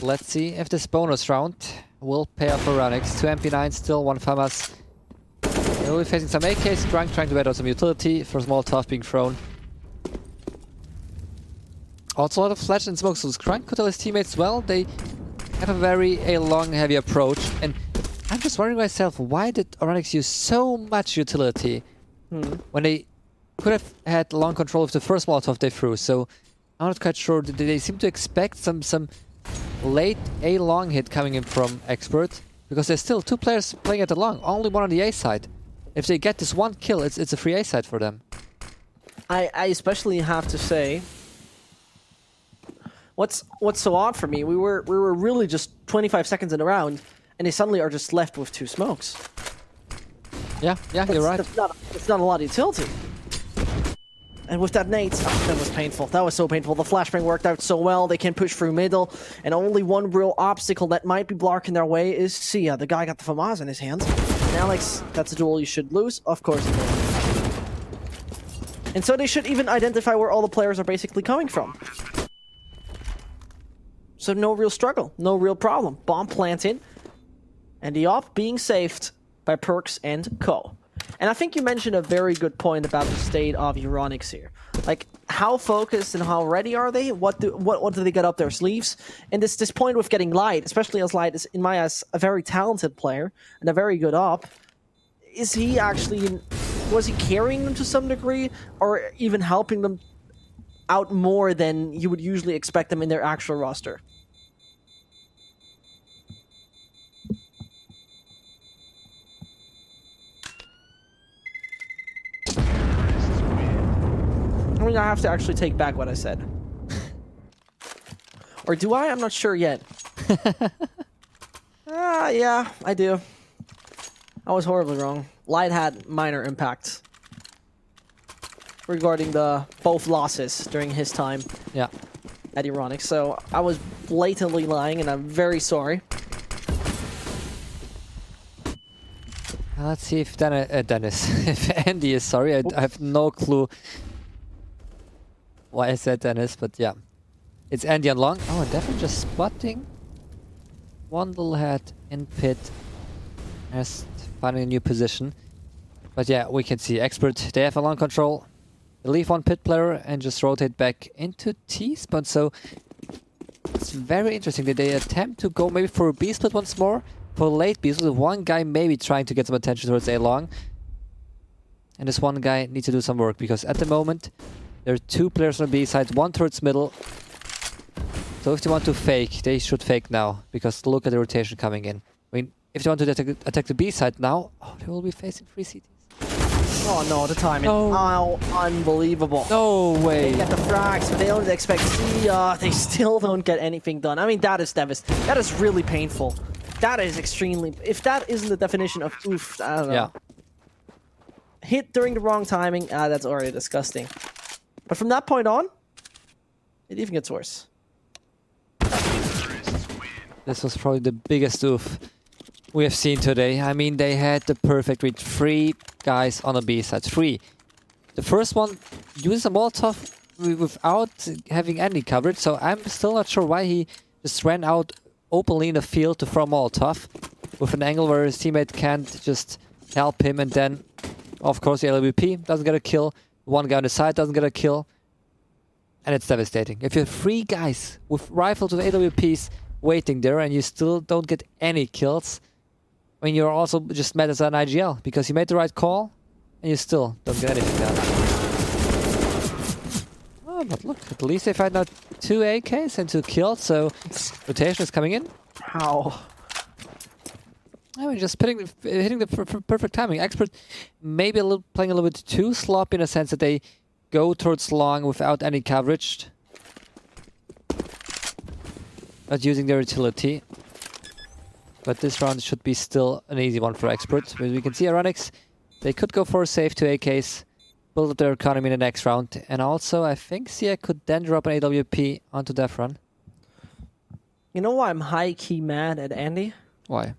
[SPEAKER 1] Let's see if this bonus round will pay off for Ranix. 2 MP9 still, 1 FAMAS. They will be facing some AKs, trying to wait out some utility. First Molotov being thrown. Also a lot of flash and smoke, so Scrunk could tell his teammates well. They have a very long, heavy approach. And I'm just wondering myself, why did Oranix use so much utility when they could have had long control of the first Molotov they threw? So I'm not quite sure. Did they seem to expect some late A long hit coming in from Expert? Because there's still 2 players playing at the long, only one on the A side. If they get this 1 kill, it's a free A side for them.
[SPEAKER 2] I especially have to say, what's so odd for me, we were really just 25 seconds in a round, and they suddenly are just left with 2 smokes.
[SPEAKER 1] Yeah, you're right.
[SPEAKER 2] It's not a lot of utility. And with that nade, that was painful. That was so painful. The flashbang worked out so well. They can push through middle, and only one real obstacle that might be blocking their way is Sia. The guy got the FAMAS in his hands. And Alex, that's a duel you should lose. Of course he will. And so they should even identify where all the players are basically coming from. So no real struggle, no real problem. Bomb planted, and the op being saved by Perks and Co. And I think you mentioned a very good point about the state of Euronics here. Like, how focused and how ready are they? What do they get up their sleeves? And this point with getting Light, especially as Light is, in my eyes, a very talented player and a very good op. Is he actually, was he carrying them to some degree, or even helping them out more than you would usually expect them in their actual roster? I mean, I have to actually take back what I said. Or do I? I'm not sure yet. Yeah, I do. I was horribly wrong. Light had minor impact regarding the both losses during his time
[SPEAKER 1] Yeah.
[SPEAKER 2] at Euronics. So I was blatantly lying, and I'm very sorry.
[SPEAKER 1] Let's see if Dennis, if Andy is sorry. I have no clue why I said Dennis, but yeah. It's Andy on long. Oh, and definitely just spotting one little head in pit. Just finding a new position. But yeah, we can see Expert, they have a long control. They leave one pit player and just rotate back into T spot. So it's very interesting that they attempt to go maybe for a B split once more. For late B split, one guy maybe trying to get some attention towards A long. And this one guy needs to do some work, because at the moment there are 2 players on the B side, 1 towards middle. So if they want to fake, they should fake now, because look at the rotation coming in. I mean, if they want to attack the B side now, they will be facing 3 CTs.
[SPEAKER 2] Oh no, the timing.
[SPEAKER 1] No.
[SPEAKER 2] Oh, unbelievable.
[SPEAKER 1] No way.
[SPEAKER 2] They get the frags, but they don't expect Sia. They still don't get anything done. I mean, that is devastating. That is really painful. That is extremely... If that isn't the definition of oof, I don't know.
[SPEAKER 1] Yeah.
[SPEAKER 2] Hit during the wrong timing, that's already disgusting. But from that point on, it even gets worse.
[SPEAKER 1] This was probably the biggest oof we have seen today. I mean, they had the perfect read. 3 guys on the B side. 3. The first one uses a Molotov without having any coverage, so I'm still not sure why he just ran out openly in the field to throw a Molotov with an angle where his teammate can't just help him, and then, of course, the LWP doesn't get a kill. One guy on the side doesn't get a kill. And it's devastating. If you have 3 guys with rifles with AWPs waiting there and you still don't get any kills, I mean, you're also just mad as an IGL, because you made the right call and you still don't get anything done. Oh, but look, at least they find out 2 AKs and 2 kills, so rotation is coming in.
[SPEAKER 2] How?
[SPEAKER 1] I mean, just hitting the perfect timing. Expert maybe playing a little bit too sloppy in a sense that they go towards long without any coverage. Not using their utility. But this round should be still an easy one for Expert. As we can see, Ironix, they could go for a save 2 AKs, build up their economy in the next round. And also, I think Sia could then drop an AWP onto Defron.
[SPEAKER 2] You know why I'm high-key mad at Andy?
[SPEAKER 1] Why?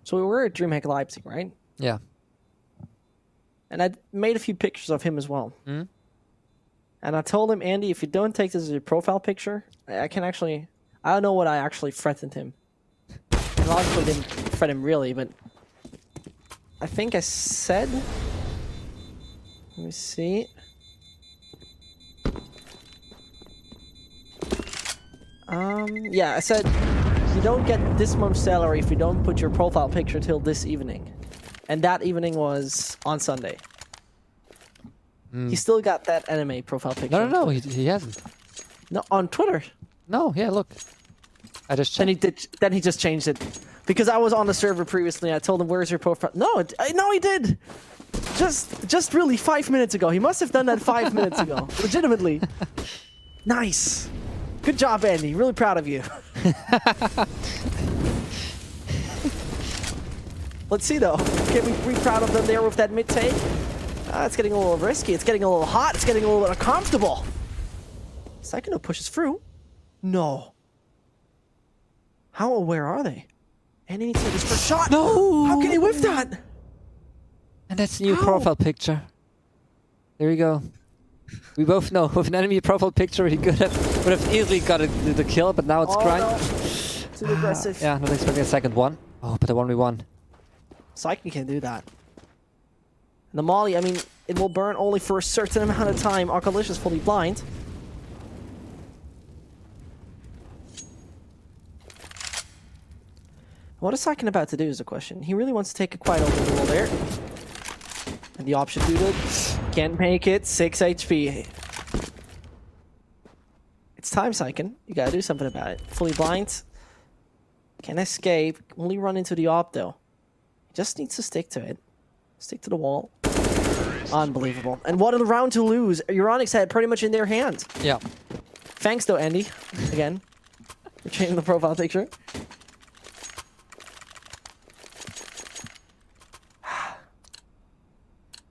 [SPEAKER 2] So we were at DreamHack Leipzig, right?
[SPEAKER 1] Yeah.
[SPEAKER 2] And I made a few pictures of him as well.
[SPEAKER 1] Mm?
[SPEAKER 2] And I told him, Andy, if you don't take this as your profile picture, I don't know what I actually threatened him. Logically didn't fret him really, but I think I said. Let me see. Yeah, I said you don't get this much salary if you don't put your profile picture till this evening, and that evening was on Sunday. He still got that anime profile picture.
[SPEAKER 1] No, he hasn't.
[SPEAKER 2] No, on Twitter.
[SPEAKER 1] No, yeah, look. I just checked.
[SPEAKER 2] Then he just changed it because I was on the server previously. I told him, "Where's your profile?" No, no, he did. Just really 5 minutes ago. He must have done that 5 minutes ago. Legitimately. Nice. Good job, Andy. Really proud of you. Let's see though. Can we be proud of them there with that mid take? It's getting a little risky. It's getting a little hot. It's getting a little bit uncomfortable. Psycho pushes through. No. How aware are they? And he needs to hit his first shot.
[SPEAKER 1] No!
[SPEAKER 2] How can he whiff that?
[SPEAKER 1] And that's the new profile picture. There we go. We both know with an enemy profile picture he would have easily got the kill, but now it's grind.
[SPEAKER 2] No. Too aggressive.
[SPEAKER 1] Yeah, not expecting a second one. Oh, but the 1v1.
[SPEAKER 2] Psycho can do that. And the Molly, I mean, it will burn only for a certain amount of time. Arcalish is fully blind. What is Psycho about to do is the question. He really wants to take a quiet open roll there. And the option doodle can't make it. 6 HP. It's time, Psycho. You gotta do something about it. Fully blind. Can escape. Only run into the op though. He just needs to stick to it. Stick to the wall. Unbelievable. And what a round to lose. Euronics had pretty much in their hand.
[SPEAKER 1] Yeah.
[SPEAKER 2] Thanks though, Andy. Again. For changing the profile picture.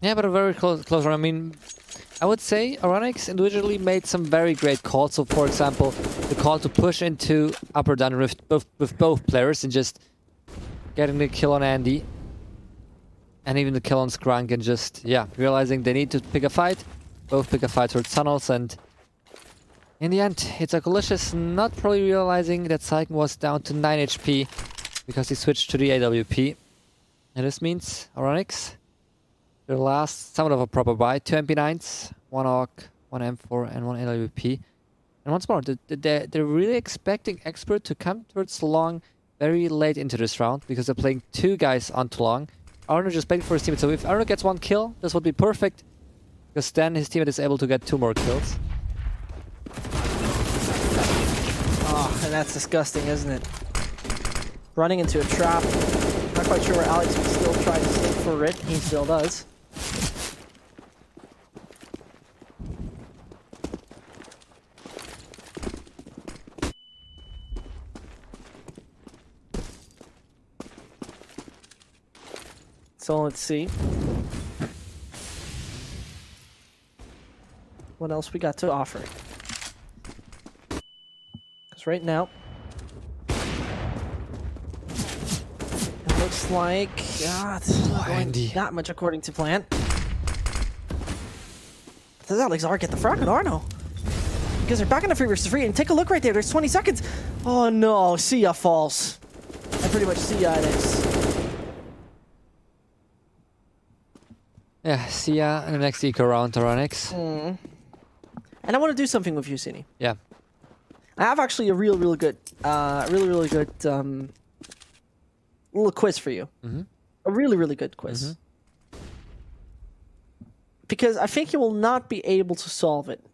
[SPEAKER 1] Yeah, but a very close run. I mean, I would say Euronics individually made some very great calls. So, for example, the call to push into upper down rift with both players and just getting the kill on Andy. And even the kill on Skrunk and just, yeah, realizing they need to pick a fight. Both pick a fight towards tunnels, and in the end, it's Akolicious not probably realizing that Psyken was down to 9 HP because he switched to the AWP. And this means Euronics, their last, somewhat of a proper buy, 2 MP9s, 1 AUG, 1 M4 and 1 AWP. And once more, they're really expecting Expert to come towards Long very late into this round because they're playing 2 guys onto Long. Arno just waiting for his teammate, so if Arno gets 1 kill, this would be perfect, because then his teammate is able to get 2 more kills.
[SPEAKER 2] Oh, and that's disgusting, isn't it? Running into a trap. Not quite sure where Alex would still try to stick for it. He still does. So let's see. What else we got to offer? Because right now, it looks like it's not going that much according to plan. Does Alex R get the frag on Arno? Because they're back in the 3 versus 3, and take a look right there. There's 20 seconds. Oh no, Sia falls. And pretty much Sia it is.
[SPEAKER 1] Yeah, Sia in the next eco round, Euronics.
[SPEAKER 2] And I want to do something with you, Cine.
[SPEAKER 1] Yeah.
[SPEAKER 2] I have actually a really good little quiz for you. A really good quiz. Because I think you will not be able to solve it.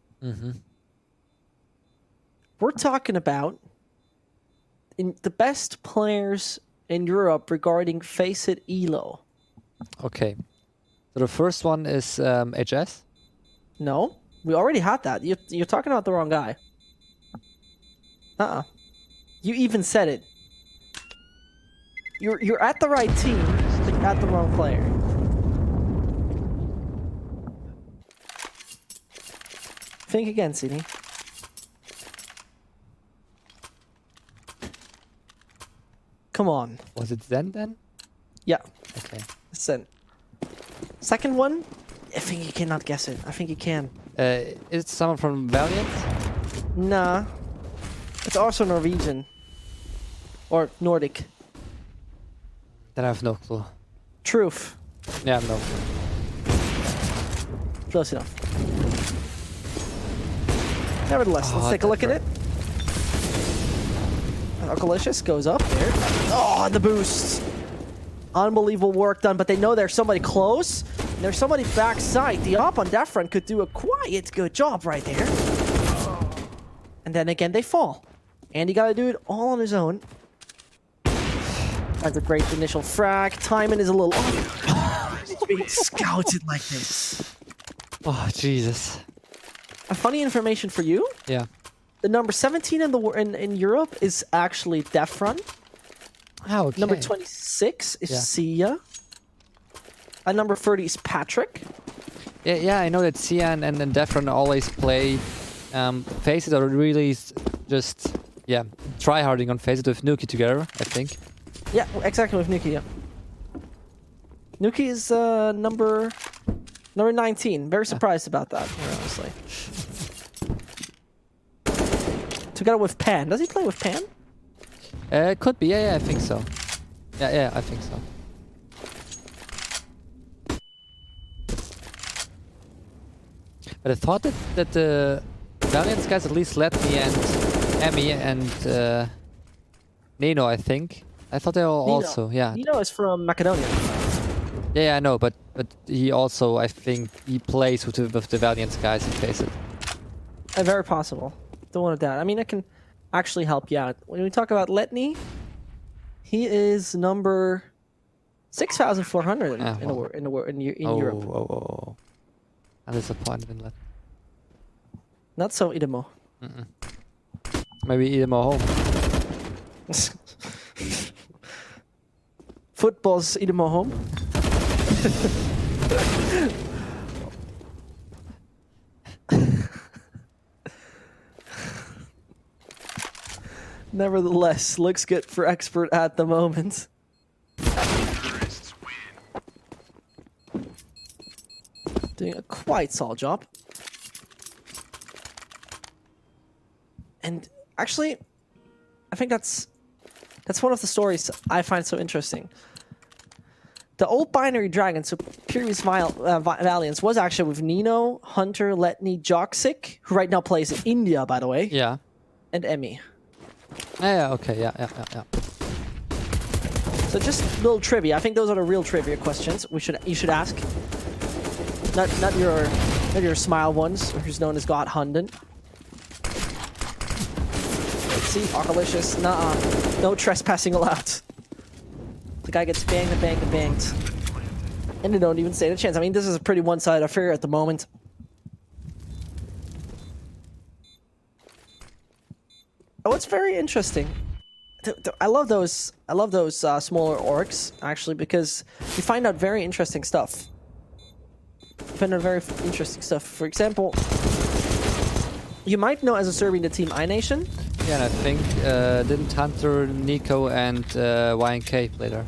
[SPEAKER 2] We're talking about the best players in Europe regarding Face It ELO.
[SPEAKER 1] Okay. So the first one is HS?
[SPEAKER 2] No, we already had that. You're talking about the wrong guy. You even said it. You're at the right team, but at the wrong player. Think again, Sydney. Come on.
[SPEAKER 1] Was it Zen then?
[SPEAKER 2] Yeah.
[SPEAKER 1] Okay.
[SPEAKER 2] Zen. Second one, I think you cannot guess it. I think you can.
[SPEAKER 1] Is it someone from Valiant?
[SPEAKER 2] Nah. It's also Norwegian. Or Nordic.
[SPEAKER 1] Then I have no clue.
[SPEAKER 2] Truth.
[SPEAKER 1] Yeah, no.
[SPEAKER 2] Close enough. Nevertheless, let's
[SPEAKER 1] Oh,
[SPEAKER 2] take a look at it. Alkalicious goes up there. Oh, and the boost. Unbelievable work done, but they know there's somebody close. And there's somebody backside. The op on that front could do a quiet good job right there. And then again, they fall. And he got to do it all on his own. That's a great initial frag. Timing is a little off. It's being scouted like this.
[SPEAKER 1] Oh, Jesus.
[SPEAKER 2] A funny information for you.
[SPEAKER 1] Yeah.
[SPEAKER 2] The number 17 in Europe is actually Defrun.
[SPEAKER 1] Oh, okay.
[SPEAKER 2] Number 26 is Sia. And number 30 is Patrick.
[SPEAKER 1] Yeah, I know that Cian and Defron always play Faceit are really just, try harding on Faceit with Nuki together, I think.
[SPEAKER 2] Yeah, exactly with Nuki, yeah. Nuki is number 19. Very surprised about that, honestly. Together with Pan. Does he play with Pan?
[SPEAKER 1] Could be, yeah, I think so. Yeah, I think so. But I thought that the Valiant guys at least let me and Emmy and Nino, I think. I thought they were also, yeah.
[SPEAKER 2] Nino is from Macedonia.
[SPEAKER 1] Yeah, I know, but he also, I think, he plays with the Valiant guys in Faceit.
[SPEAKER 2] Very possible. Don't want to doubt. I mean, I can actually help you out. When we talk about Letny, he is number 6,400 in Europe.
[SPEAKER 1] Oh. I'm disappointed in that.
[SPEAKER 2] Not so Idemo.
[SPEAKER 1] Maybe Idemo home.
[SPEAKER 2] Football's Idemo home. Nevertheless, looks good for Expert at the moment. Doing a quite solid job. And actually, I think that's one of the stories I find so interesting. The old Binary Dragon, so previous Valiants, was actually with Nino, Hunter, Letny, Joxic, who right now plays in India, by the way.
[SPEAKER 1] Yeah.
[SPEAKER 2] And Emmy.
[SPEAKER 1] Yeah, okay, yeah.
[SPEAKER 2] So just a little trivia. I think those are the real trivia questions you should ask. Not your smile ones, who's known as God Hunden. See, Alkalicious, no trespassing allowed. The guy gets banged and banged and banged. And they don't even stand a chance. I mean, this is a pretty one-sided affair at the moment. Oh, it's very interesting. I love those smaller orcs, actually, because you find out very interesting stuff. For example, you might know as a Serbian the team iNation.
[SPEAKER 1] Yeah, and I think didn't Hunter, Nico, and YNK play there?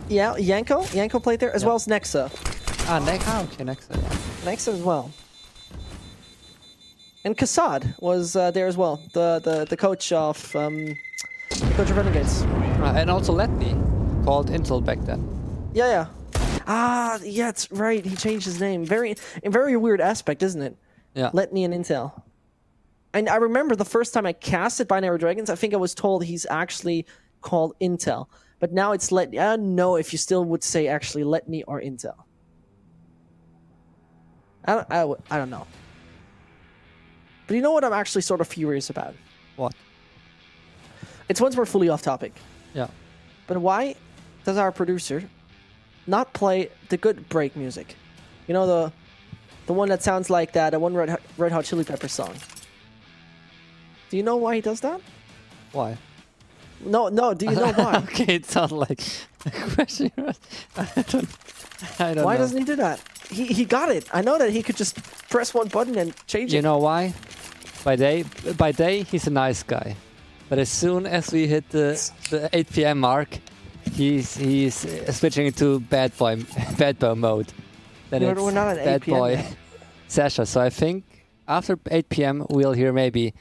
[SPEAKER 2] Yeah, Yanko played there, as well as Nexa.
[SPEAKER 1] Okay, Nexa, yeah.
[SPEAKER 2] Nexa as well. And Kassad was there as well, the coach of Renegades.
[SPEAKER 1] And also Letny, called Intel back then.
[SPEAKER 2] Yeah. Yeah, it's right. He changed his name. Very weird aspect, isn't it?
[SPEAKER 1] Yeah.
[SPEAKER 2] Letny and Intel. And I remember the first time I casted Binary Dragons, I think I was told he's actually called Intel. But now it's Letny. I don't know if you still would say actually Letny or Intel. I don't know. But you know what I'm actually sort of furious about?
[SPEAKER 1] What?
[SPEAKER 2] It's once we're fully off topic.
[SPEAKER 1] Yeah.
[SPEAKER 2] But why does our producer not play the good break music? You know, the one that sounds like that one Red Hot Chili Peppers song. Do you know why he does that?
[SPEAKER 1] Why?
[SPEAKER 2] No, do you know why?
[SPEAKER 1] Okay, it sounds like a question. I don't know.
[SPEAKER 2] Why doesn't he do that? He got it. I know that he could just press one button and change it.
[SPEAKER 1] You know why? By day, he's a nice guy. But as soon as we hit the 8 PM mark, he's switching into bad boy mode. Then
[SPEAKER 2] we're not at 8
[SPEAKER 1] bad
[SPEAKER 2] PM
[SPEAKER 1] boy
[SPEAKER 2] yet.
[SPEAKER 1] Sasha. So I think after 8 PM we'll hear maybe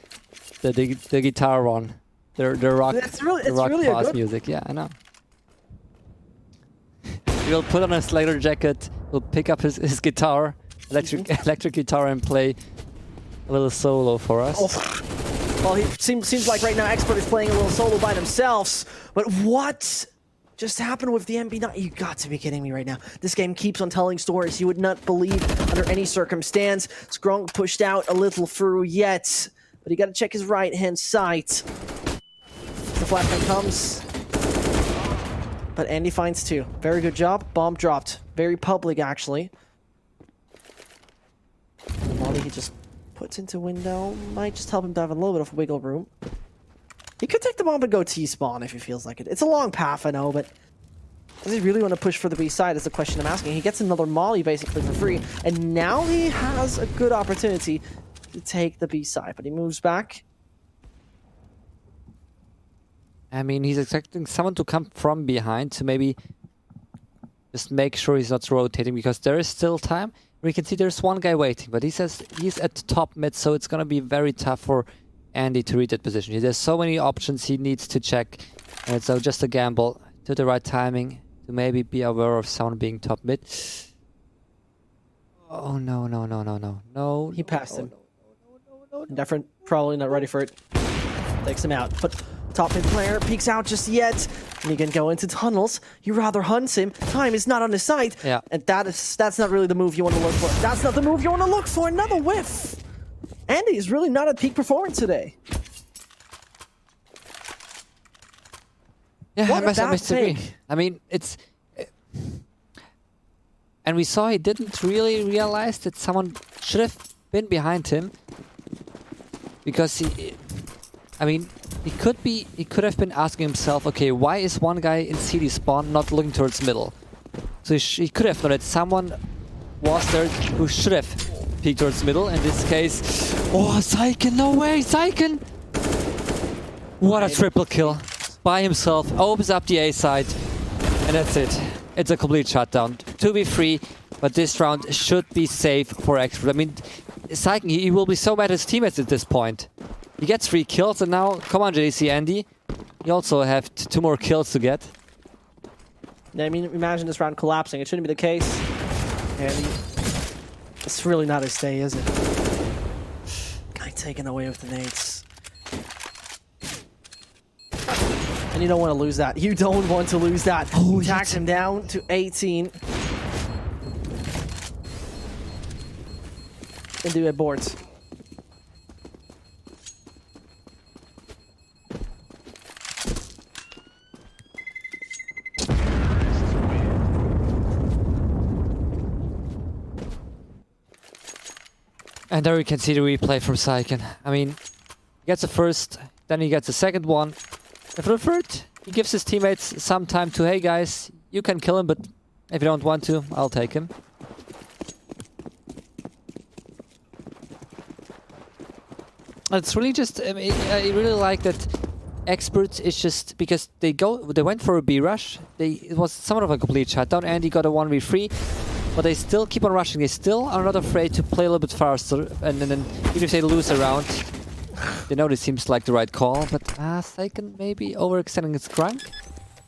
[SPEAKER 1] the guitar one, the rock,
[SPEAKER 2] It's really
[SPEAKER 1] the rock
[SPEAKER 2] a
[SPEAKER 1] bass
[SPEAKER 2] good
[SPEAKER 1] music. Yeah, I know. He will put on his leather jacket, will pick up his guitar, electric guitar, and play a little solo for us.
[SPEAKER 2] Oh. Well, he seems like right now Expert is playing a little solo by themselves. But what just happened with the MB9? You got to be kidding me right now. This game keeps on telling stories you would not believe under any circumstance. Skrunk pushed out a little through yet, but he got to check his right-hand side. The flashbang comes, but Andy finds two. Very good job. Bomb dropped. Very public, actually. Molly he just puts into window. Might just help him to have a little bit of wiggle room. He could take the bomb and go T-spawn if he feels like it. It's a long path, I know, but does he really want to push for the B side is the question I'm asking. He gets another molly basically for free, and now he has a good opportunity to take the B side, but he moves back.
[SPEAKER 1] I mean, he's expecting someone to come from behind to maybe just make sure he's not rotating, because there is still time. We can see there's one guy waiting, but he says he's at the top mid, so it's going to be very tough for Andy to read that position. There's so many options he needs to check, and so just a gamble to the right timing to maybe be aware of someone being top mid. Oh, no, no, no, no, no, no.
[SPEAKER 2] He passed him. Different, probably not ready for it. Takes him out, but top mid player peeks out just yet, and he can go into tunnels. You rather hunt him. Time is not on his side,
[SPEAKER 1] yeah.
[SPEAKER 2] And that's not really the move you want to look for. That's not the move you want to look for. Another whiff. Andy is really not at peak performance today.
[SPEAKER 1] Yeah,
[SPEAKER 2] what
[SPEAKER 1] I must agree. I mean, it's... And we saw he didn't really realize that someone should have been behind him. Because he... I mean, he could have been asking himself, okay, why is one guy in CD spawn not looking towards middle? So he could have known that someone was there who should have peeked towards middle. In this case, oh, Syken, no way, Syken! What a triple kill. By himself, opens up the A side, and that's it. It's a complete shutdown. 2v3, but this round should be safe for Expert. I mean, Syken, he will be so mad at his teammates at this point. He gets 3 kills, and now, come on, JC Andy. You also have 2 more kills to get.
[SPEAKER 2] I mean, imagine this round collapsing. It shouldn't be the case. And it's really not his day, is it? Guy taken away with the nades. And you don't want to lose that. You don't want to lose that. Oh, tags him down to 18. And do it boards.
[SPEAKER 1] And there we can see the replay from Syken. I mean, he gets the first, then he gets the second one. And for the third, he gives his teammates some time to, hey guys, you can kill him, but if you don't want to, I'll take him. It's really just, I mean, I really like that Expert is just, because they went for a B rush, it was somewhat of a complete shutdown, and he got a 1v3. But they still keep on rushing. They still are not afraid to play a little bit faster. And then even if they lose a round, they know this seems like the right call. But Syken maybe overextending his Skrunk.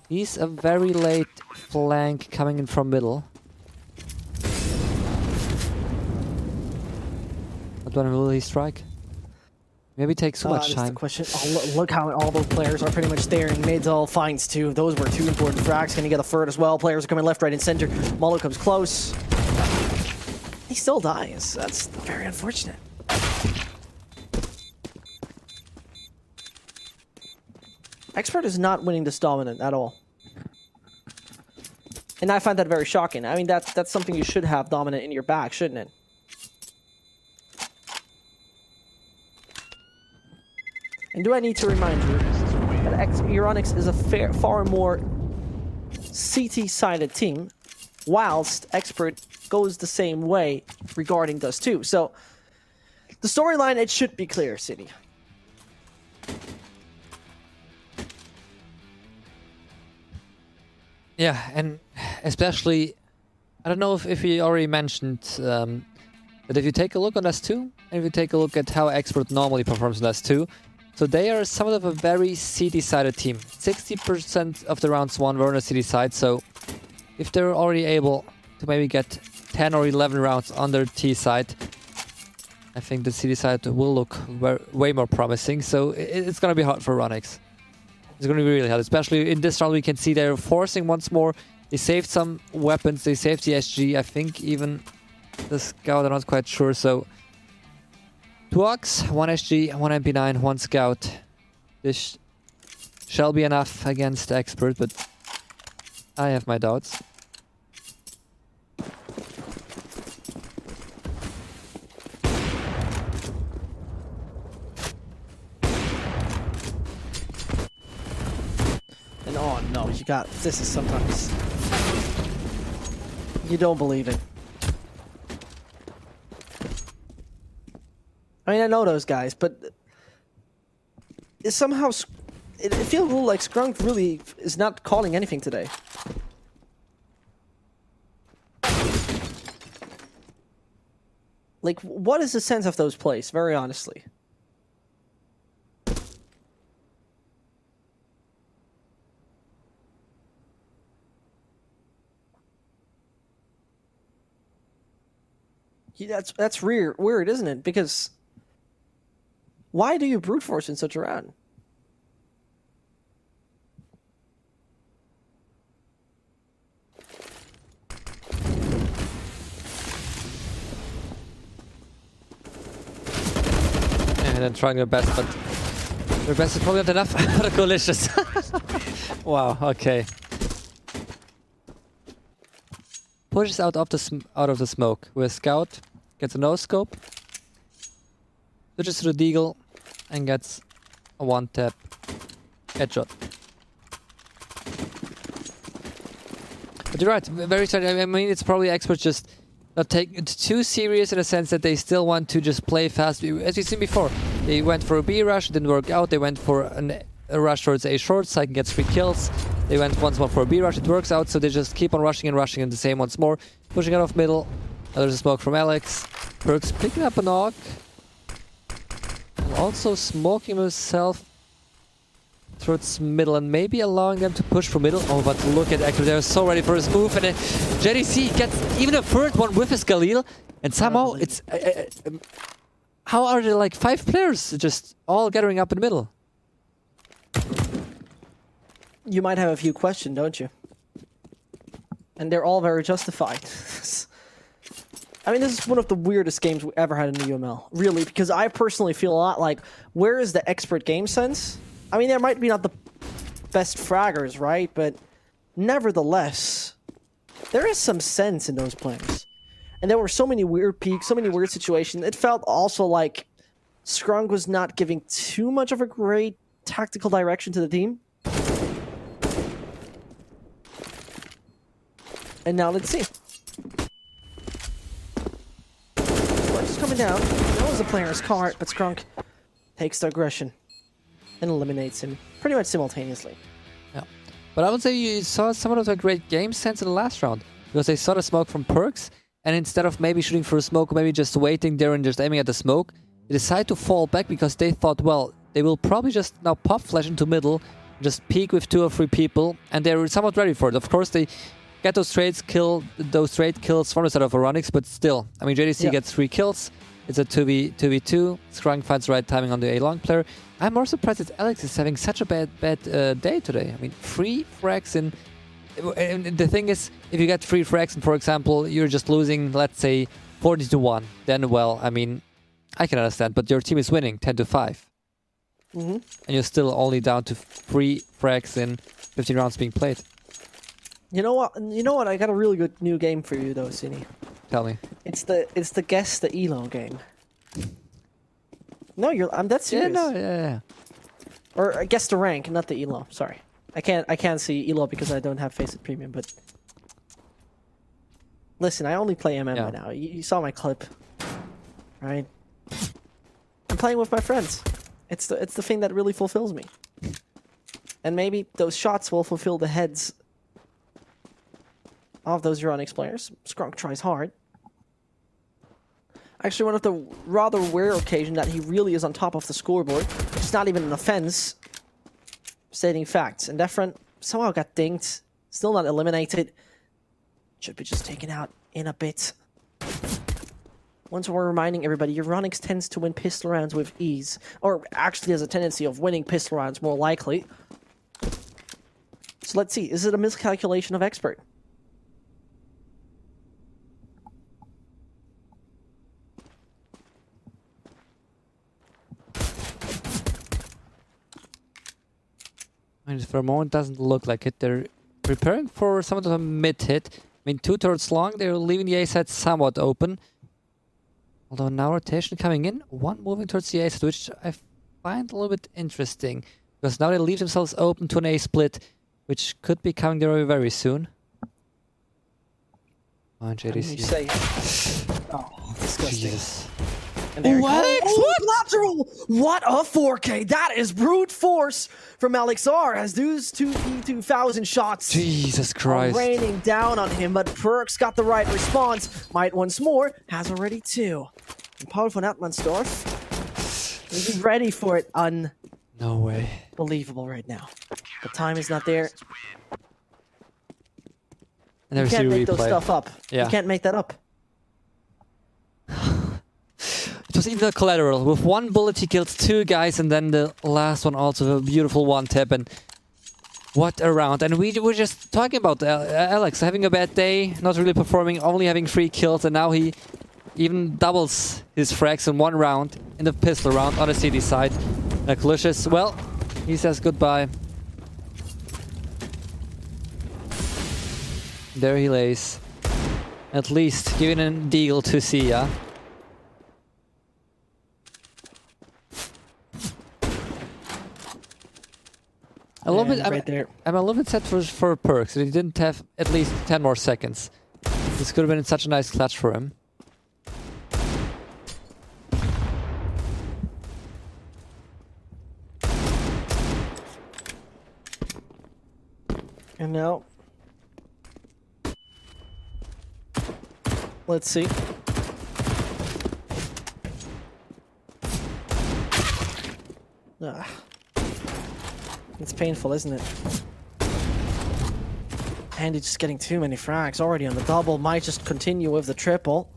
[SPEAKER 1] He's a very late flank coming in from middle. But when will he strike? Maybe it takes too much time.
[SPEAKER 2] The question. Oh, look how all those players are pretty much there, and Mids all finds two. Those were 2 important frags. Can he get a third as well? Players are coming left, right, and center. Molo comes close. He still dies. That's very unfortunate. Expert is not winning this dominant at all. And I find that very shocking. I mean, that's something you should have dominant in your back, shouldn't it? And do I need to remind you that Euronics is a far more CT-sided team, whilst Expert goes the same way regarding those two. So, the storyline, it should be clear, City.
[SPEAKER 1] Yeah, and especially, I don't know if you already mentioned, that if you take a look on S2, and if you take a look at how Expert normally performs on S2, so they are somewhat of a very CT-sided team. 60% of the rounds won were on a CT side, so if they're already able to maybe get 10 or 11 rounds on their T side, I think the CD side will look way more promising. So it's going to be hard for Ronix. It's going to be really hard, especially in this round. We can see they're forcing once more. They saved some weapons. They saved the SG. I think even the Scout, I'm not quite sure. So 2 AUGs, 1 SG, 1 MP9, 1 Scout. This shall be enough against Expert, but I have my doubts.
[SPEAKER 2] And oh no, you got this is sometimes you don't believe it. I mean, I know those guys, but it somehow it feels like Skrunk really is not calling anything today. Like, what is the sense of those plays? Very honestly. Yeah, that's weird, isn't it? Because why do you brute force in such a round?
[SPEAKER 1] And then trying their best, but their best is probably not enough. What a delicious. Wow, okay. Pushes out of the smoke with Scout, gets a no-scope, switches to the Deagle, and gets a one-tap headshot. But you're right, very exciting. I mean, it's probably Experts just not taking it too serious in a sense that they still want to just play fast. As you've seen before, they went for a B rush, it didn't work out. They went for a rush towards A short, so I can get 3 kills. They went once more for a B rush, it works out, so they just keep on rushing and the same once more. Pushing out of middle. There's a smoke from Alex. Perks picking up an AUG. And also smoking himself towards middle and maybe allowing them to push from middle. Oh, but look at Ektor, they're so ready for his move. And then JDC gets even a third one with his Galil. And somehow it's... how are there like 5 players just all gathering up in the middle?
[SPEAKER 2] You might have a few questions, don't you? And they're all very justified. I mean, this is one of the weirdest games we ever had in the UML. Really, because I personally feel a lot like, where is the Expert game sense? I mean, there might be not the best fraggers, right? But nevertheless, there is some sense in those plays. And there were so many weird peaks, so many weird situations. It felt also like Skrunk was not giving too much of a great tactical direction to the team. And now let's see. Spark's coming down. Knows the player's cart, but Skrunk takes the aggression and eliminates him pretty much simultaneously.
[SPEAKER 1] Yeah. But I would say you saw some of the great game sense in the last round. Because they saw the smoke from Perks, and instead of maybe shooting for a smoke, maybe just waiting there and just aiming at the smoke, they decide to fall back because they thought, well, they will probably just now pop flash into middle, just peek with 2 or 3 people, and they're somewhat ready for it. Of course, they get those trade kills from the side of Ronix, but still, I mean, JDC gets 3 kills. It's a 2v2. Skrunk finds the right timing on the A long player. I'm more surprised that Alex is having such a bad day today. I mean, 3 frags in. And the thing is, if you get 3 frags and, for example, you're just losing, let's say, 40-1, then, well, I mean, I can understand, but your team is winning 10-5. And you're still only down to 3 frags in 15 rounds being played.
[SPEAKER 2] You know what? I got a really good new game for you, though, Cine.
[SPEAKER 1] Tell me.
[SPEAKER 2] It's the guess the Elo game. No, I'm that serious.
[SPEAKER 1] Yeah.
[SPEAKER 2] Or guess the rank, not the Elo. Sorry, I can't see Elo because I don't have Faceit Premium. But listen, I only play MM right now. You saw my clip, right? I'm playing with my friends. It's the thing that really fulfills me. And maybe those shots will fulfill the heads of those Ronix players. Skrunk tries hard. Actually, one of the rather rare occasions that he really is on top of the scoreboard. It's not even an offense. Stating facts. And Defront somehow got dinged. Still not eliminated. should be just taken out in a bit. Once we're reminding everybody, Euronics tends to win pistol rounds with ease. Or actually has a tendency of winning pistol rounds more likely. So let's see, is it a miscalculation of Expert?
[SPEAKER 1] And for a moment, doesn't look like it. They're preparing for some of the mid hit. I mean, 2 turrets long. They're leaving the A side somewhat open. Although now rotation coming in. One moving towards the A side, which I find a little bit interesting. Because now they leave themselves open to an A split, which could be coming their way very soon. Oh, JDC.
[SPEAKER 2] Oh, disgusting.
[SPEAKER 1] Jesus.
[SPEAKER 2] And there
[SPEAKER 1] What?
[SPEAKER 2] Lateral! What a 4K! That is brute force from Alexar as those two P2000 shots
[SPEAKER 1] Jesus
[SPEAKER 2] are
[SPEAKER 1] Christ.
[SPEAKER 2] raining down on him, but Perks got the right response. Might once more, has already 2. And Paul von Atmansdorf is ready for it.
[SPEAKER 1] No way.
[SPEAKER 2] Unbelievable right now. The time is not there.
[SPEAKER 1] And
[SPEAKER 2] You
[SPEAKER 1] there's
[SPEAKER 2] can't
[SPEAKER 1] the
[SPEAKER 2] make those
[SPEAKER 1] replay.
[SPEAKER 2] stuff up.
[SPEAKER 1] Yeah.
[SPEAKER 2] You can't make that up.
[SPEAKER 1] It was even a collateral. With 1 bullet, he killed 2 guys, and then the last one also a beautiful 1-tap. And what a round. And we were just talking about Alex having a bad day, not really performing, only having 3 kills, and now he even doubles his frags in 1 round, in the pistol round, on the CD side. Lucius, well, he says goodbye. There he lays. At least giving a deal to Sia. A little bit,
[SPEAKER 2] right there.
[SPEAKER 1] I'm a little bit sad for Perks. He didn't have at least 10 more seconds. This could have been such a nice clutch for him.
[SPEAKER 2] And now, let's see. It's painful, isn't it? Andy just getting too many frags already on the double. Might just continue with the triple.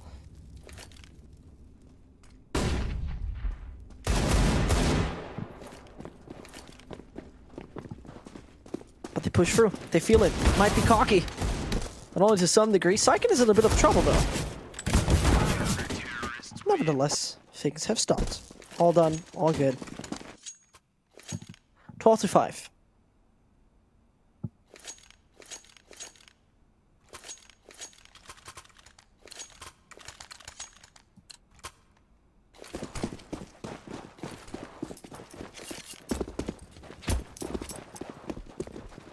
[SPEAKER 2] But they push through. They feel it. Might be cocky. But only to some degree. Syken is in a bit of trouble, though. Nevertheless, things have stopped. All done. All good. 12-5.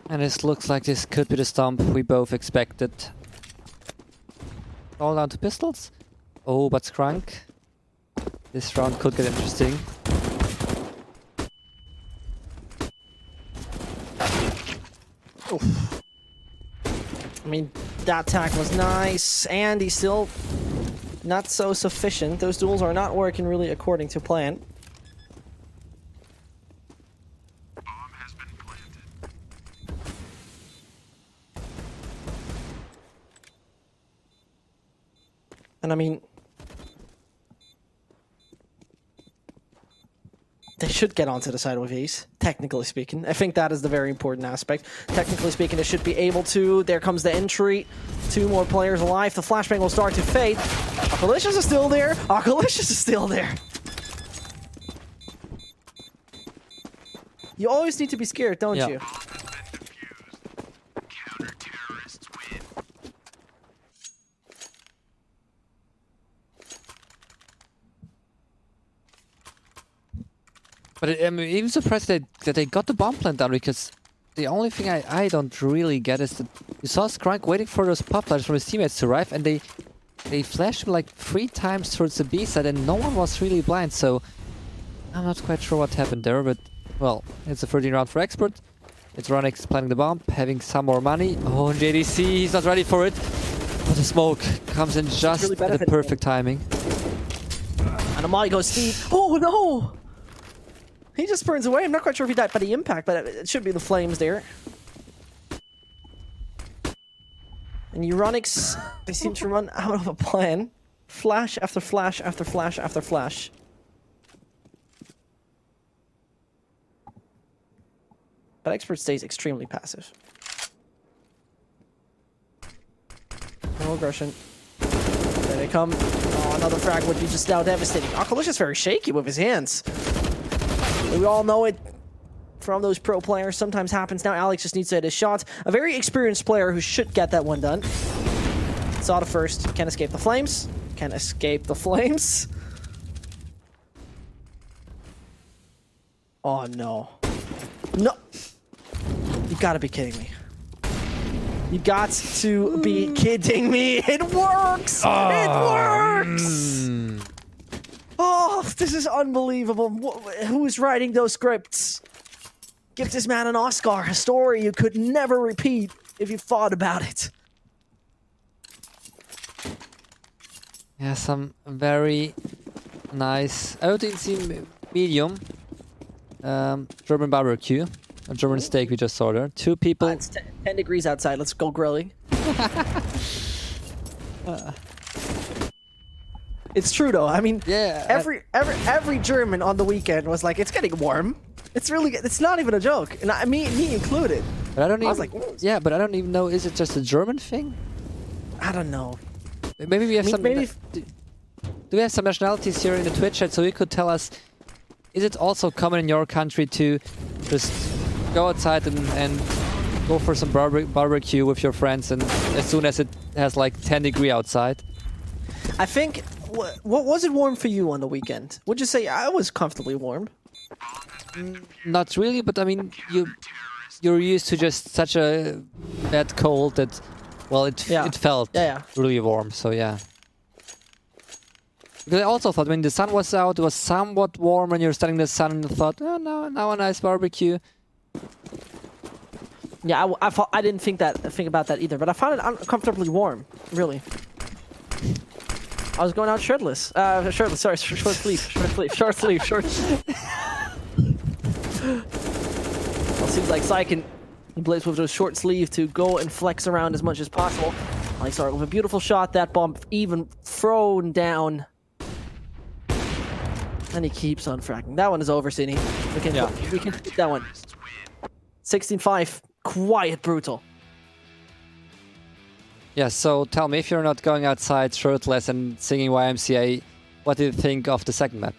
[SPEAKER 1] And this looks like this could be the stomp we both expected. All down to pistols. Oh, but Skrunk. This round could get interesting.
[SPEAKER 2] Oof. I mean, that attack was nice, and he's still not so sufficient. Those duels are not working really according to plan.
[SPEAKER 3] Bomb has been planted.
[SPEAKER 2] And I mean, they should get onto the side with ease, technically speaking. I think that is the very important aspect. Technically speaking, they should be able to. There comes the entry. 2 more players alive. The flashbang will start to fade. Arcalicious is still there. Arcalicious is still there. You always need to be scared, don't
[SPEAKER 1] Yeah.
[SPEAKER 2] you?
[SPEAKER 3] Bomb has been defused. Counter-terrorists win.
[SPEAKER 1] But I'm even surprised that they got the bomb plant down, because the only thing I don't really get is that you saw Skrunk waiting for those pop flashes from his teammates to arrive, and they flashed him like 3 times towards the B side, and no one was really blind, so I'm not quite sure what happened there, but well, it's a 13 round for Expert. It's Ronix planning the bomb, having some more money. Oh, and JDC, he's not ready for it. But the smoke comes in just
[SPEAKER 2] really
[SPEAKER 1] at the
[SPEAKER 2] benefiting
[SPEAKER 1] perfect timing.
[SPEAKER 2] And Amali goes Steve. Oh no! He just burns away. I'm not quite sure if he died by the impact, but it should be the flames there. And Euronics, they seem to run out of a plan. Flash after flash after flash after flash. But Expert stays extremely passive. No aggression. There they come. Oh, another frag would be just now devastating. Akalicious very shaky with his hands. We all know it from those pro players. Sometimes happens. Now Alex just needs to hit his shot. A very experienced player who should get that one done. Saw the first. Can escape the flames. Can escape the flames. Oh no. No. You gotta be kidding me. You got to be kidding me. It works! It works! Oh, this is unbelievable. Who's writing those scripts? Give this man an Oscar, a story you could never repeat if you thought about it.
[SPEAKER 1] Yeah, some very nice OTC medium German barbecue. A German steak we just saw there. Two people.
[SPEAKER 2] It's 10 degrees outside. Let's go grilling. It's true though. I mean,
[SPEAKER 1] Yeah,
[SPEAKER 2] every German on the weekend was like, "It's getting warm." It's not even a joke, and me included.
[SPEAKER 1] but I don't even.
[SPEAKER 2] was like,
[SPEAKER 1] yeah, but I don't even know. Is it just a German thing?
[SPEAKER 2] I don't know.
[SPEAKER 1] Maybe we have some.
[SPEAKER 2] maybe
[SPEAKER 1] Do we have some nationalities here in the Twitch chat? So you could tell us. Is it also common in your country to just go outside and go for some barbecue with your friends, and as soon as it has like 10 degrees outside?
[SPEAKER 2] I think. What was it warm for you on the weekend? Would you say I was comfortably warm?
[SPEAKER 1] Not really, but I mean, you're used to just such a bad cold that, well, it felt really warm. So yeah. Because I also thought when the sun was out, it was somewhat warm, and you're standing in the sun, and thought, oh, now a nice barbecue.
[SPEAKER 2] Yeah, I didn't think about that either, but I found it uncomfortably warm, really. I was going out shirtless. Shirtless, sorry, short sleeve. Well, seems like Sai can blaze with those short sleeve to go and flex around as much as possible. Like, sorry, with a beautiful shot, that bomb even thrown down. And he keeps on fracking. That one is over, Sini. We can hit that one. 16-5. Quiet, brutal.
[SPEAKER 1] Yeah, so tell me, if you're not going outside shirtless and singing YMCA, what do you think of the second map?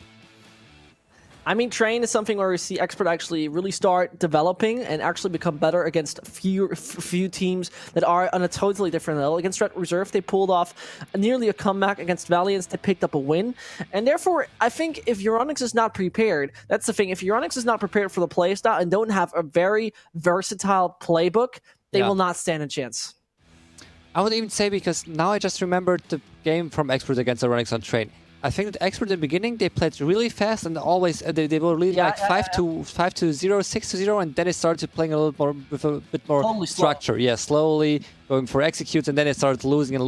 [SPEAKER 2] I mean, Train is something where we see Expert actually really start developing and actually become better against few teams that are on a totally different level. Against Red Reserve, they pulled off nearly a comeback. Against Valiance, they picked up a win. And therefore, I think if Euronics is not prepared, that's the thing. If Euronics is not prepared for the playstyle and don't have a very versatile playbook, they will not stand a chance.
[SPEAKER 1] I would even say, because now I just remembered the game from Expert against Euronics on Train. I think that Expert in the beginning, they played really fast and always they were really 5-0, 6-0, and then they started playing a little more with a bit more structure. Slow. Yeah, slowly going for executes, and then they started losing in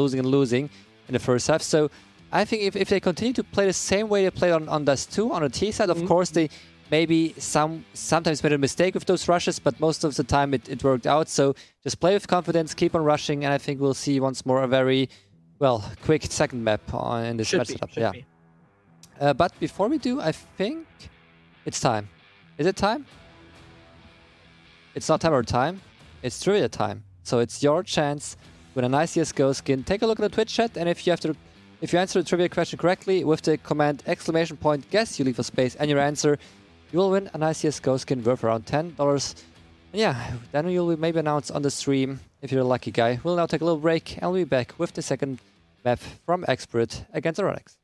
[SPEAKER 1] the first half. So I think if they continue to play the same way they played on Dust 2 on the T side, of course they maybe sometimes made a mistake with those rushes, but most of the time it worked out. So just play with confidence, keep on rushing, and I think we'll see once more a very quick second map in this match setup. Yeah. But before we do, I think it's time. Is it time? It's not timer time. It's trivia time. So it's your chance with a nice CSGO skin. Take a look at the Twitch chat, and if you answer the trivia question correctly with the command !guess, you leave a space and your answer, you will win a nice CSGO skin worth around $10. And yeah, then you'll maybe announce on the stream if you're a lucky guy. We'll now take a little break and we'll be back with the second map from Expert against Euronics.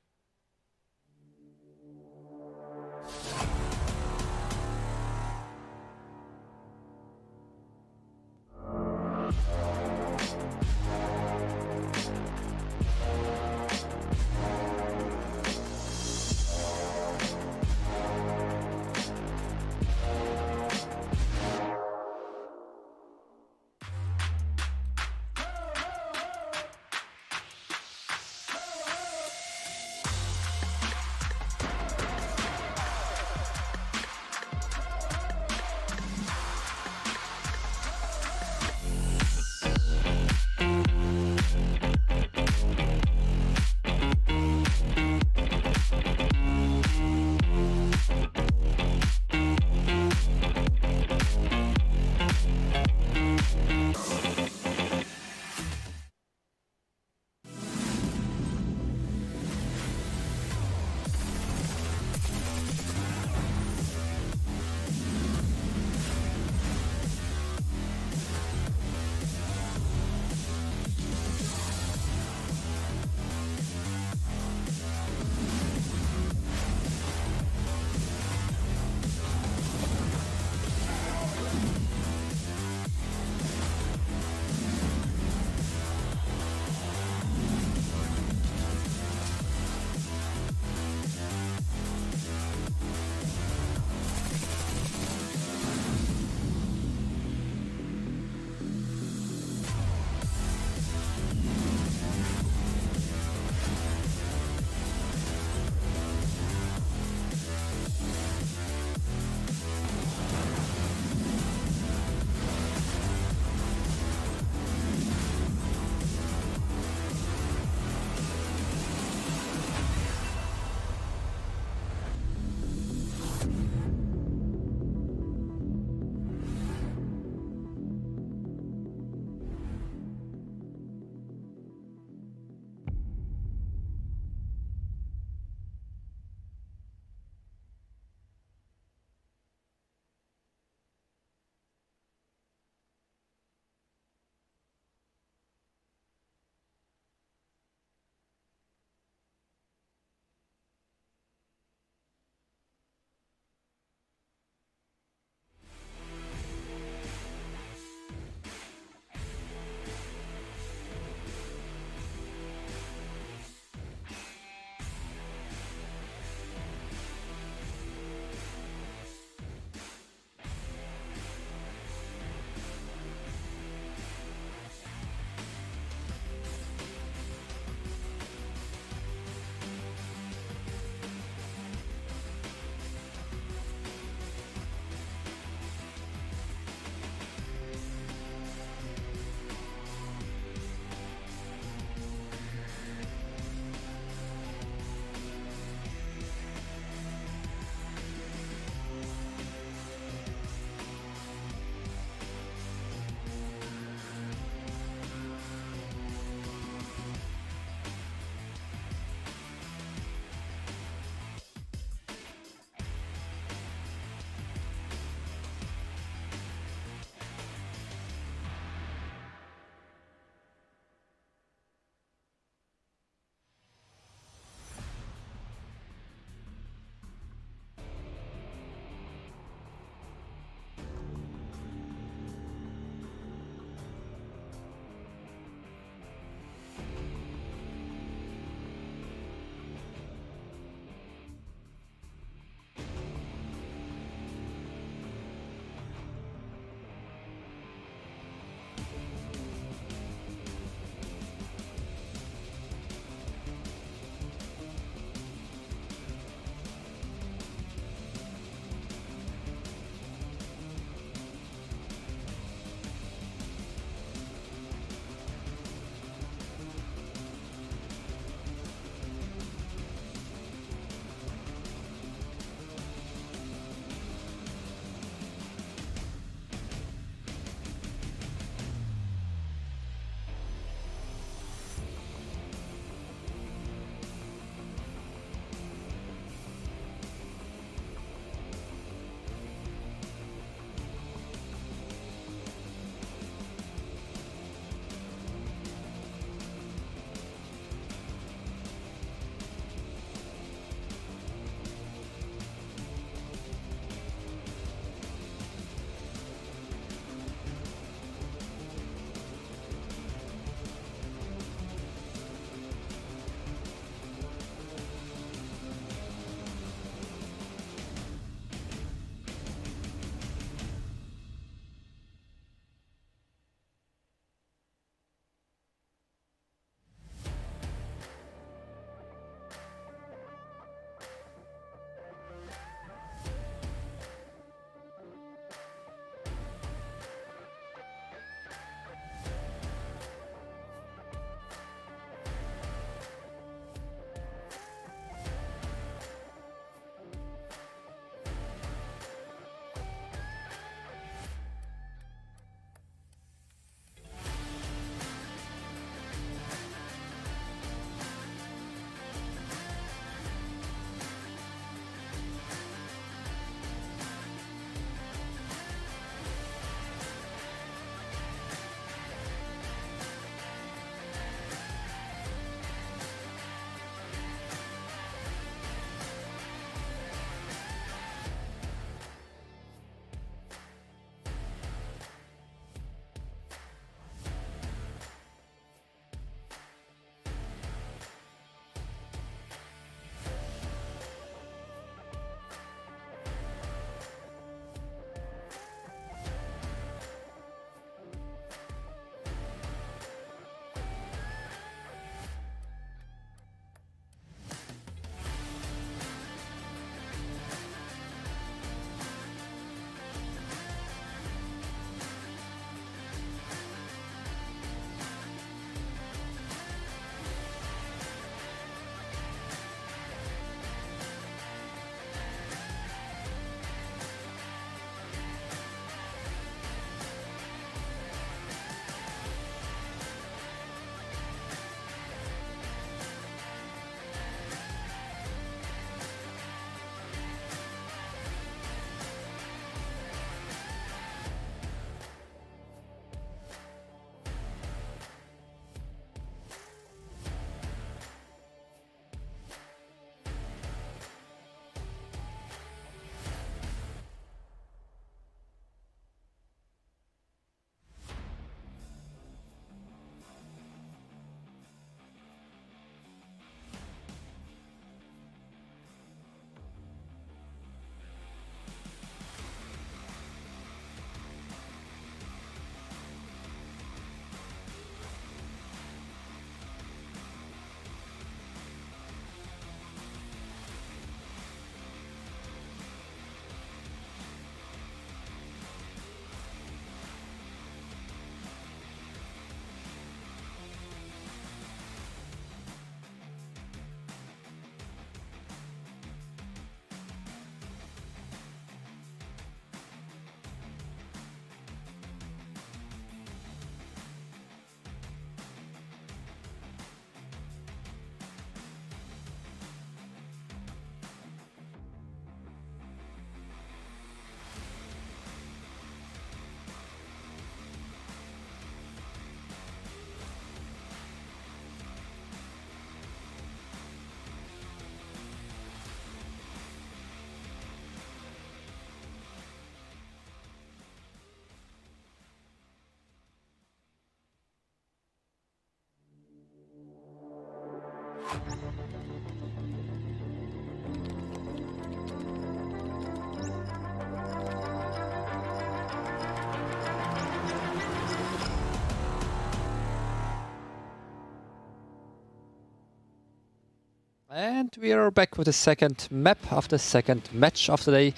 [SPEAKER 1] And we are back with the second map of the second match of the day.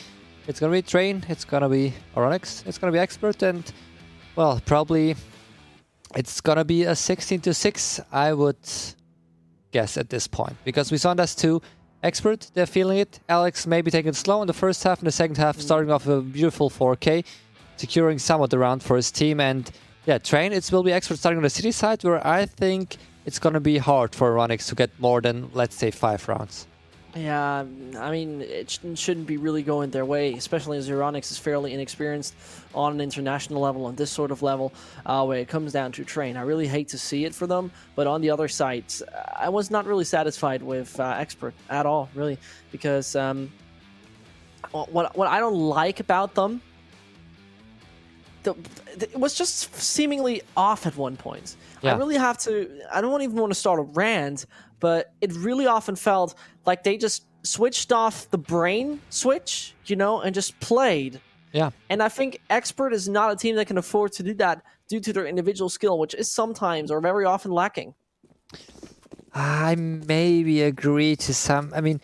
[SPEAKER 1] It's gonna be Train, it's gonna be Oronix, it's gonna be Expert, and well, probably it's gonna be a 16-6, I would guess at this point. Because we saw that's 2 Expert, they're feeling it. Alex maybe taking it slow in the first half, in the second half starting off a beautiful 4K, securing somewhat the round for his team. And yeah, Train, it will be Expert starting on the city side, where I think it's gonna be hard for Oronix to get more than, let's say, 5 rounds.
[SPEAKER 2] Yeah, I mean, it shouldn't be really going their way, especially as Oronix is fairly inexperienced on an international level, on this sort of level, where it comes down to Train. I really hate to see it for them, but on the other side, I was not really satisfied with Expert at all, really, because what I don't like about them, it was just seemingly off at one point. Yeah. I really have to, I don't even want to start a rant, but it really often felt like they just switched off the brain switch, you know, and just played.
[SPEAKER 1] Yeah.
[SPEAKER 2] And I think Expert is not a team that can afford to do that due to their individual skill, which is sometimes or very often lacking.
[SPEAKER 1] I maybe agree to some. I mean,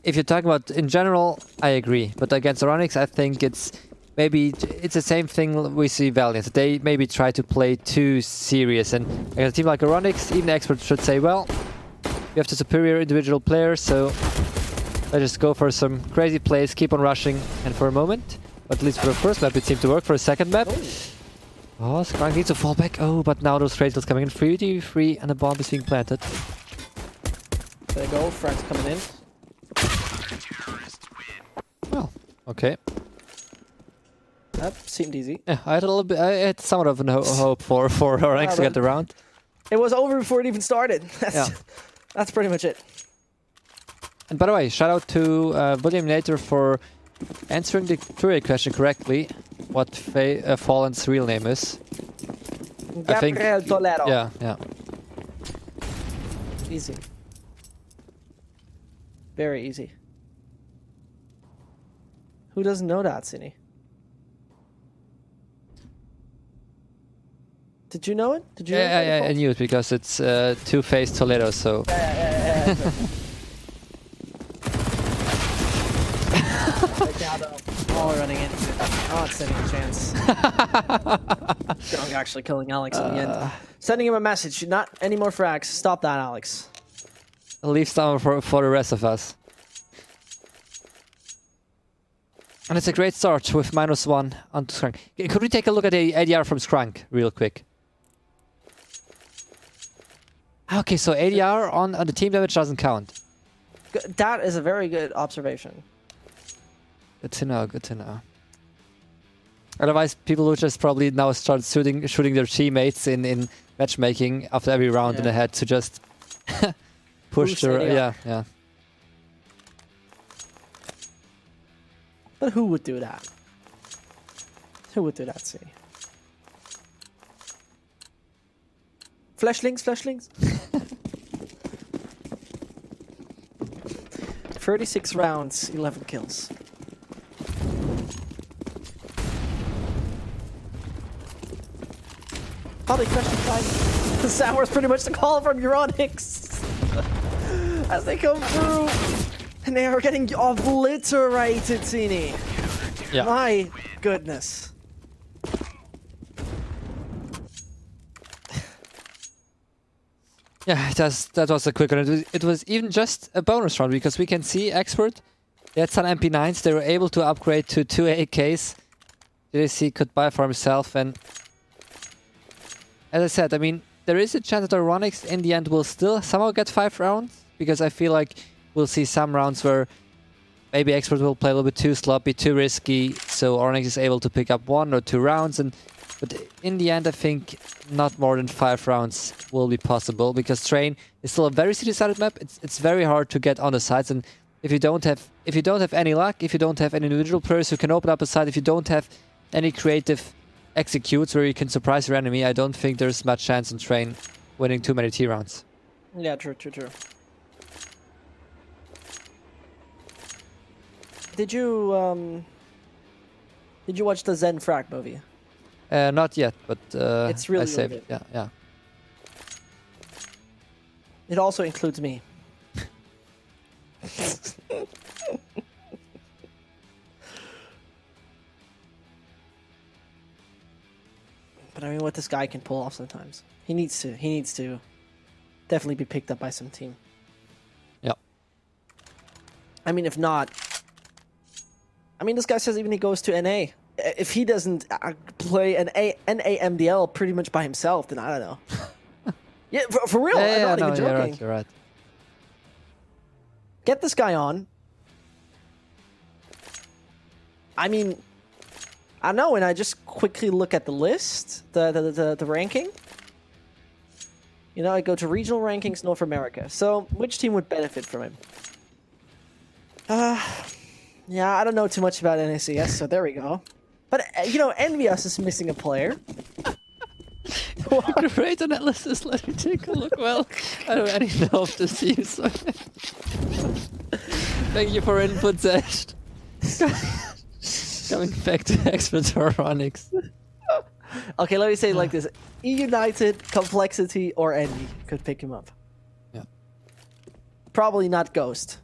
[SPEAKER 1] if you're talking about in general, I agree. But against Oronix, I think it's the same thing we see Valiant. They maybe try to play too serious. And against a team like Oronix, even the Expert should say, well, we have the superior individual players, so let's just go for some crazy plays, keep on rushing, and for a moment, but at least for the first map, it seemed to work. For the second map, oh, Skrank needs to fall back. Oh, but now those trades coming in 3v3, and the bomb is being planted.
[SPEAKER 2] There they go, Frank's coming in.
[SPEAKER 1] Well, okay.
[SPEAKER 2] That seemed easy.
[SPEAKER 1] Yeah, I had somewhat of a hope for Oronix to get the round.
[SPEAKER 2] It was over before it even started. That's pretty much it.
[SPEAKER 1] And by the way, shout out to William Nater for answering the trivia question correctly. What Fallen's real name is?
[SPEAKER 2] Gabriel Toledo.
[SPEAKER 1] Yeah.
[SPEAKER 2] Easy. Very easy. Who doesn't know that, Cine? Did you know it? Did you?
[SPEAKER 1] Yeah, I knew it because it's two-faced Toledo. So.
[SPEAKER 2] Yeah. All running in. Oh, it's sending a chance. Strong actually killing Alex in the end. Sending him a message. Not any more frags. Stop that, Alex.
[SPEAKER 1] Leave some for the rest of us. And it's a great start with -1 on Skrank. Could we take a look at the ADR from Skrank real quick? Okay, so ADR on the team damage doesn't count.
[SPEAKER 2] That is a very good observation.
[SPEAKER 1] Good to know, good to know. Otherwise, people would just probably now start shooting their teammates in matchmaking after every round in the head to just push their... Yeah.
[SPEAKER 2] But who would do that? Who would do that, see? Fleshlings? 36 rounds, 11 kills. Probably question time. Sour's pretty much the call from Oronix. As they come through. And they are getting obliterated, Cine.
[SPEAKER 1] Yeah.
[SPEAKER 2] My goodness.
[SPEAKER 1] Yeah, that was a quick one. It was even just a bonus round because we can see Expert. They had some MP9s. They were able to upgrade to 2 AKs. JDC could buy for himself. And as I said, I mean, there is a chance that Oronix in the end will still somehow get 5 rounds. Because I feel like we'll see some rounds where maybe Expert will play a little bit too sloppy, too risky. So Oronix is able to pick up 1 or 2 rounds. But in the end, I think not more than 5 rounds will be possible because Train is still a very city-sided map. It's very hard to get on the sides, and if you don't have any luck, if you don't have any individual players who can open up a side, if you don't have any creative executes where you can surprise your enemy, I don't think there's much chance in Train winning too many T rounds.
[SPEAKER 2] Yeah, true. Did you watch the Zen Frag movie?
[SPEAKER 1] Not yet, but
[SPEAKER 2] it's really,
[SPEAKER 1] I saved
[SPEAKER 2] really
[SPEAKER 1] it. Yeah.
[SPEAKER 2] It also includes me. But I mean, what this guy can pull off sometimes. He needs to definitely be picked up by some team.
[SPEAKER 1] Yep.
[SPEAKER 2] I mean, if not... I mean, this guy says even he goes to NA. If he doesn't play an NAMDL pretty much by himself, then I don't know. Yeah, for real, I'm not even joking.
[SPEAKER 1] You're right.
[SPEAKER 2] Get this guy on. I mean, I don't know, and I just quickly look at the list, the ranking. You know, I go to regional rankings, North America. So, which team would benefit from him? Yeah, I don't know too much about NACS, so there we go. But, you know, Envious is missing a player.
[SPEAKER 1] Great analysis, let me take a look. Well, I don't really know of this team, so... Thank you for input, Zest. Coming back to Expertoronics.
[SPEAKER 2] Okay, let me say it like this. E-United, Complexity, or Envy could pick him up.
[SPEAKER 1] Yeah.
[SPEAKER 2] Probably not Ghost.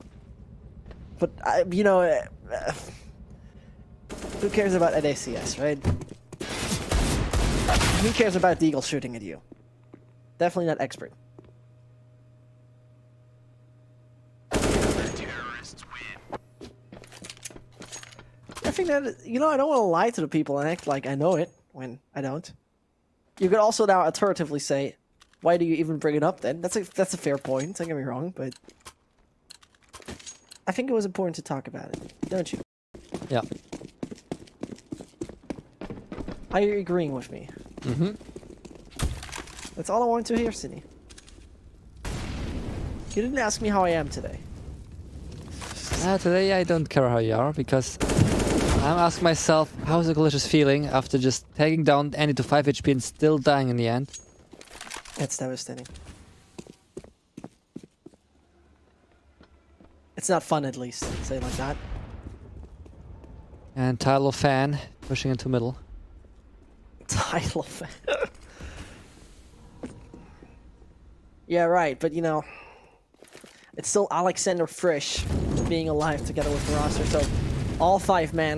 [SPEAKER 2] But, you know, who cares about NACS, right? Who cares about Deagle shooting at you? Definitely not Expert.
[SPEAKER 3] Terrorists win.
[SPEAKER 2] I think that, you know, I don't want to lie to the people and act like I know it when I don't. You could also now alternatively say, why do you even bring it up then? That's a fair point, don't get me wrong, but... I think it was important to talk about it, don't you?
[SPEAKER 1] Yeah.
[SPEAKER 2] Are you agreeing with me?
[SPEAKER 1] Mm-hmm.
[SPEAKER 2] That's all I wanted to hear, Cindy. You didn't ask me how I am today.
[SPEAKER 1] Today I don't care how you are, because I'm asking myself, how's the Glitches feeling after just taking down Andy to 5 HP and still dying in the end?
[SPEAKER 2] That's devastating. It's not fun, at least. Say it like that.
[SPEAKER 1] And Tyler Fan pushing into middle.
[SPEAKER 2] Title fan. Yeah, right, but you know, it's still Alexander Frisch being alive together with the roster, so all 5 man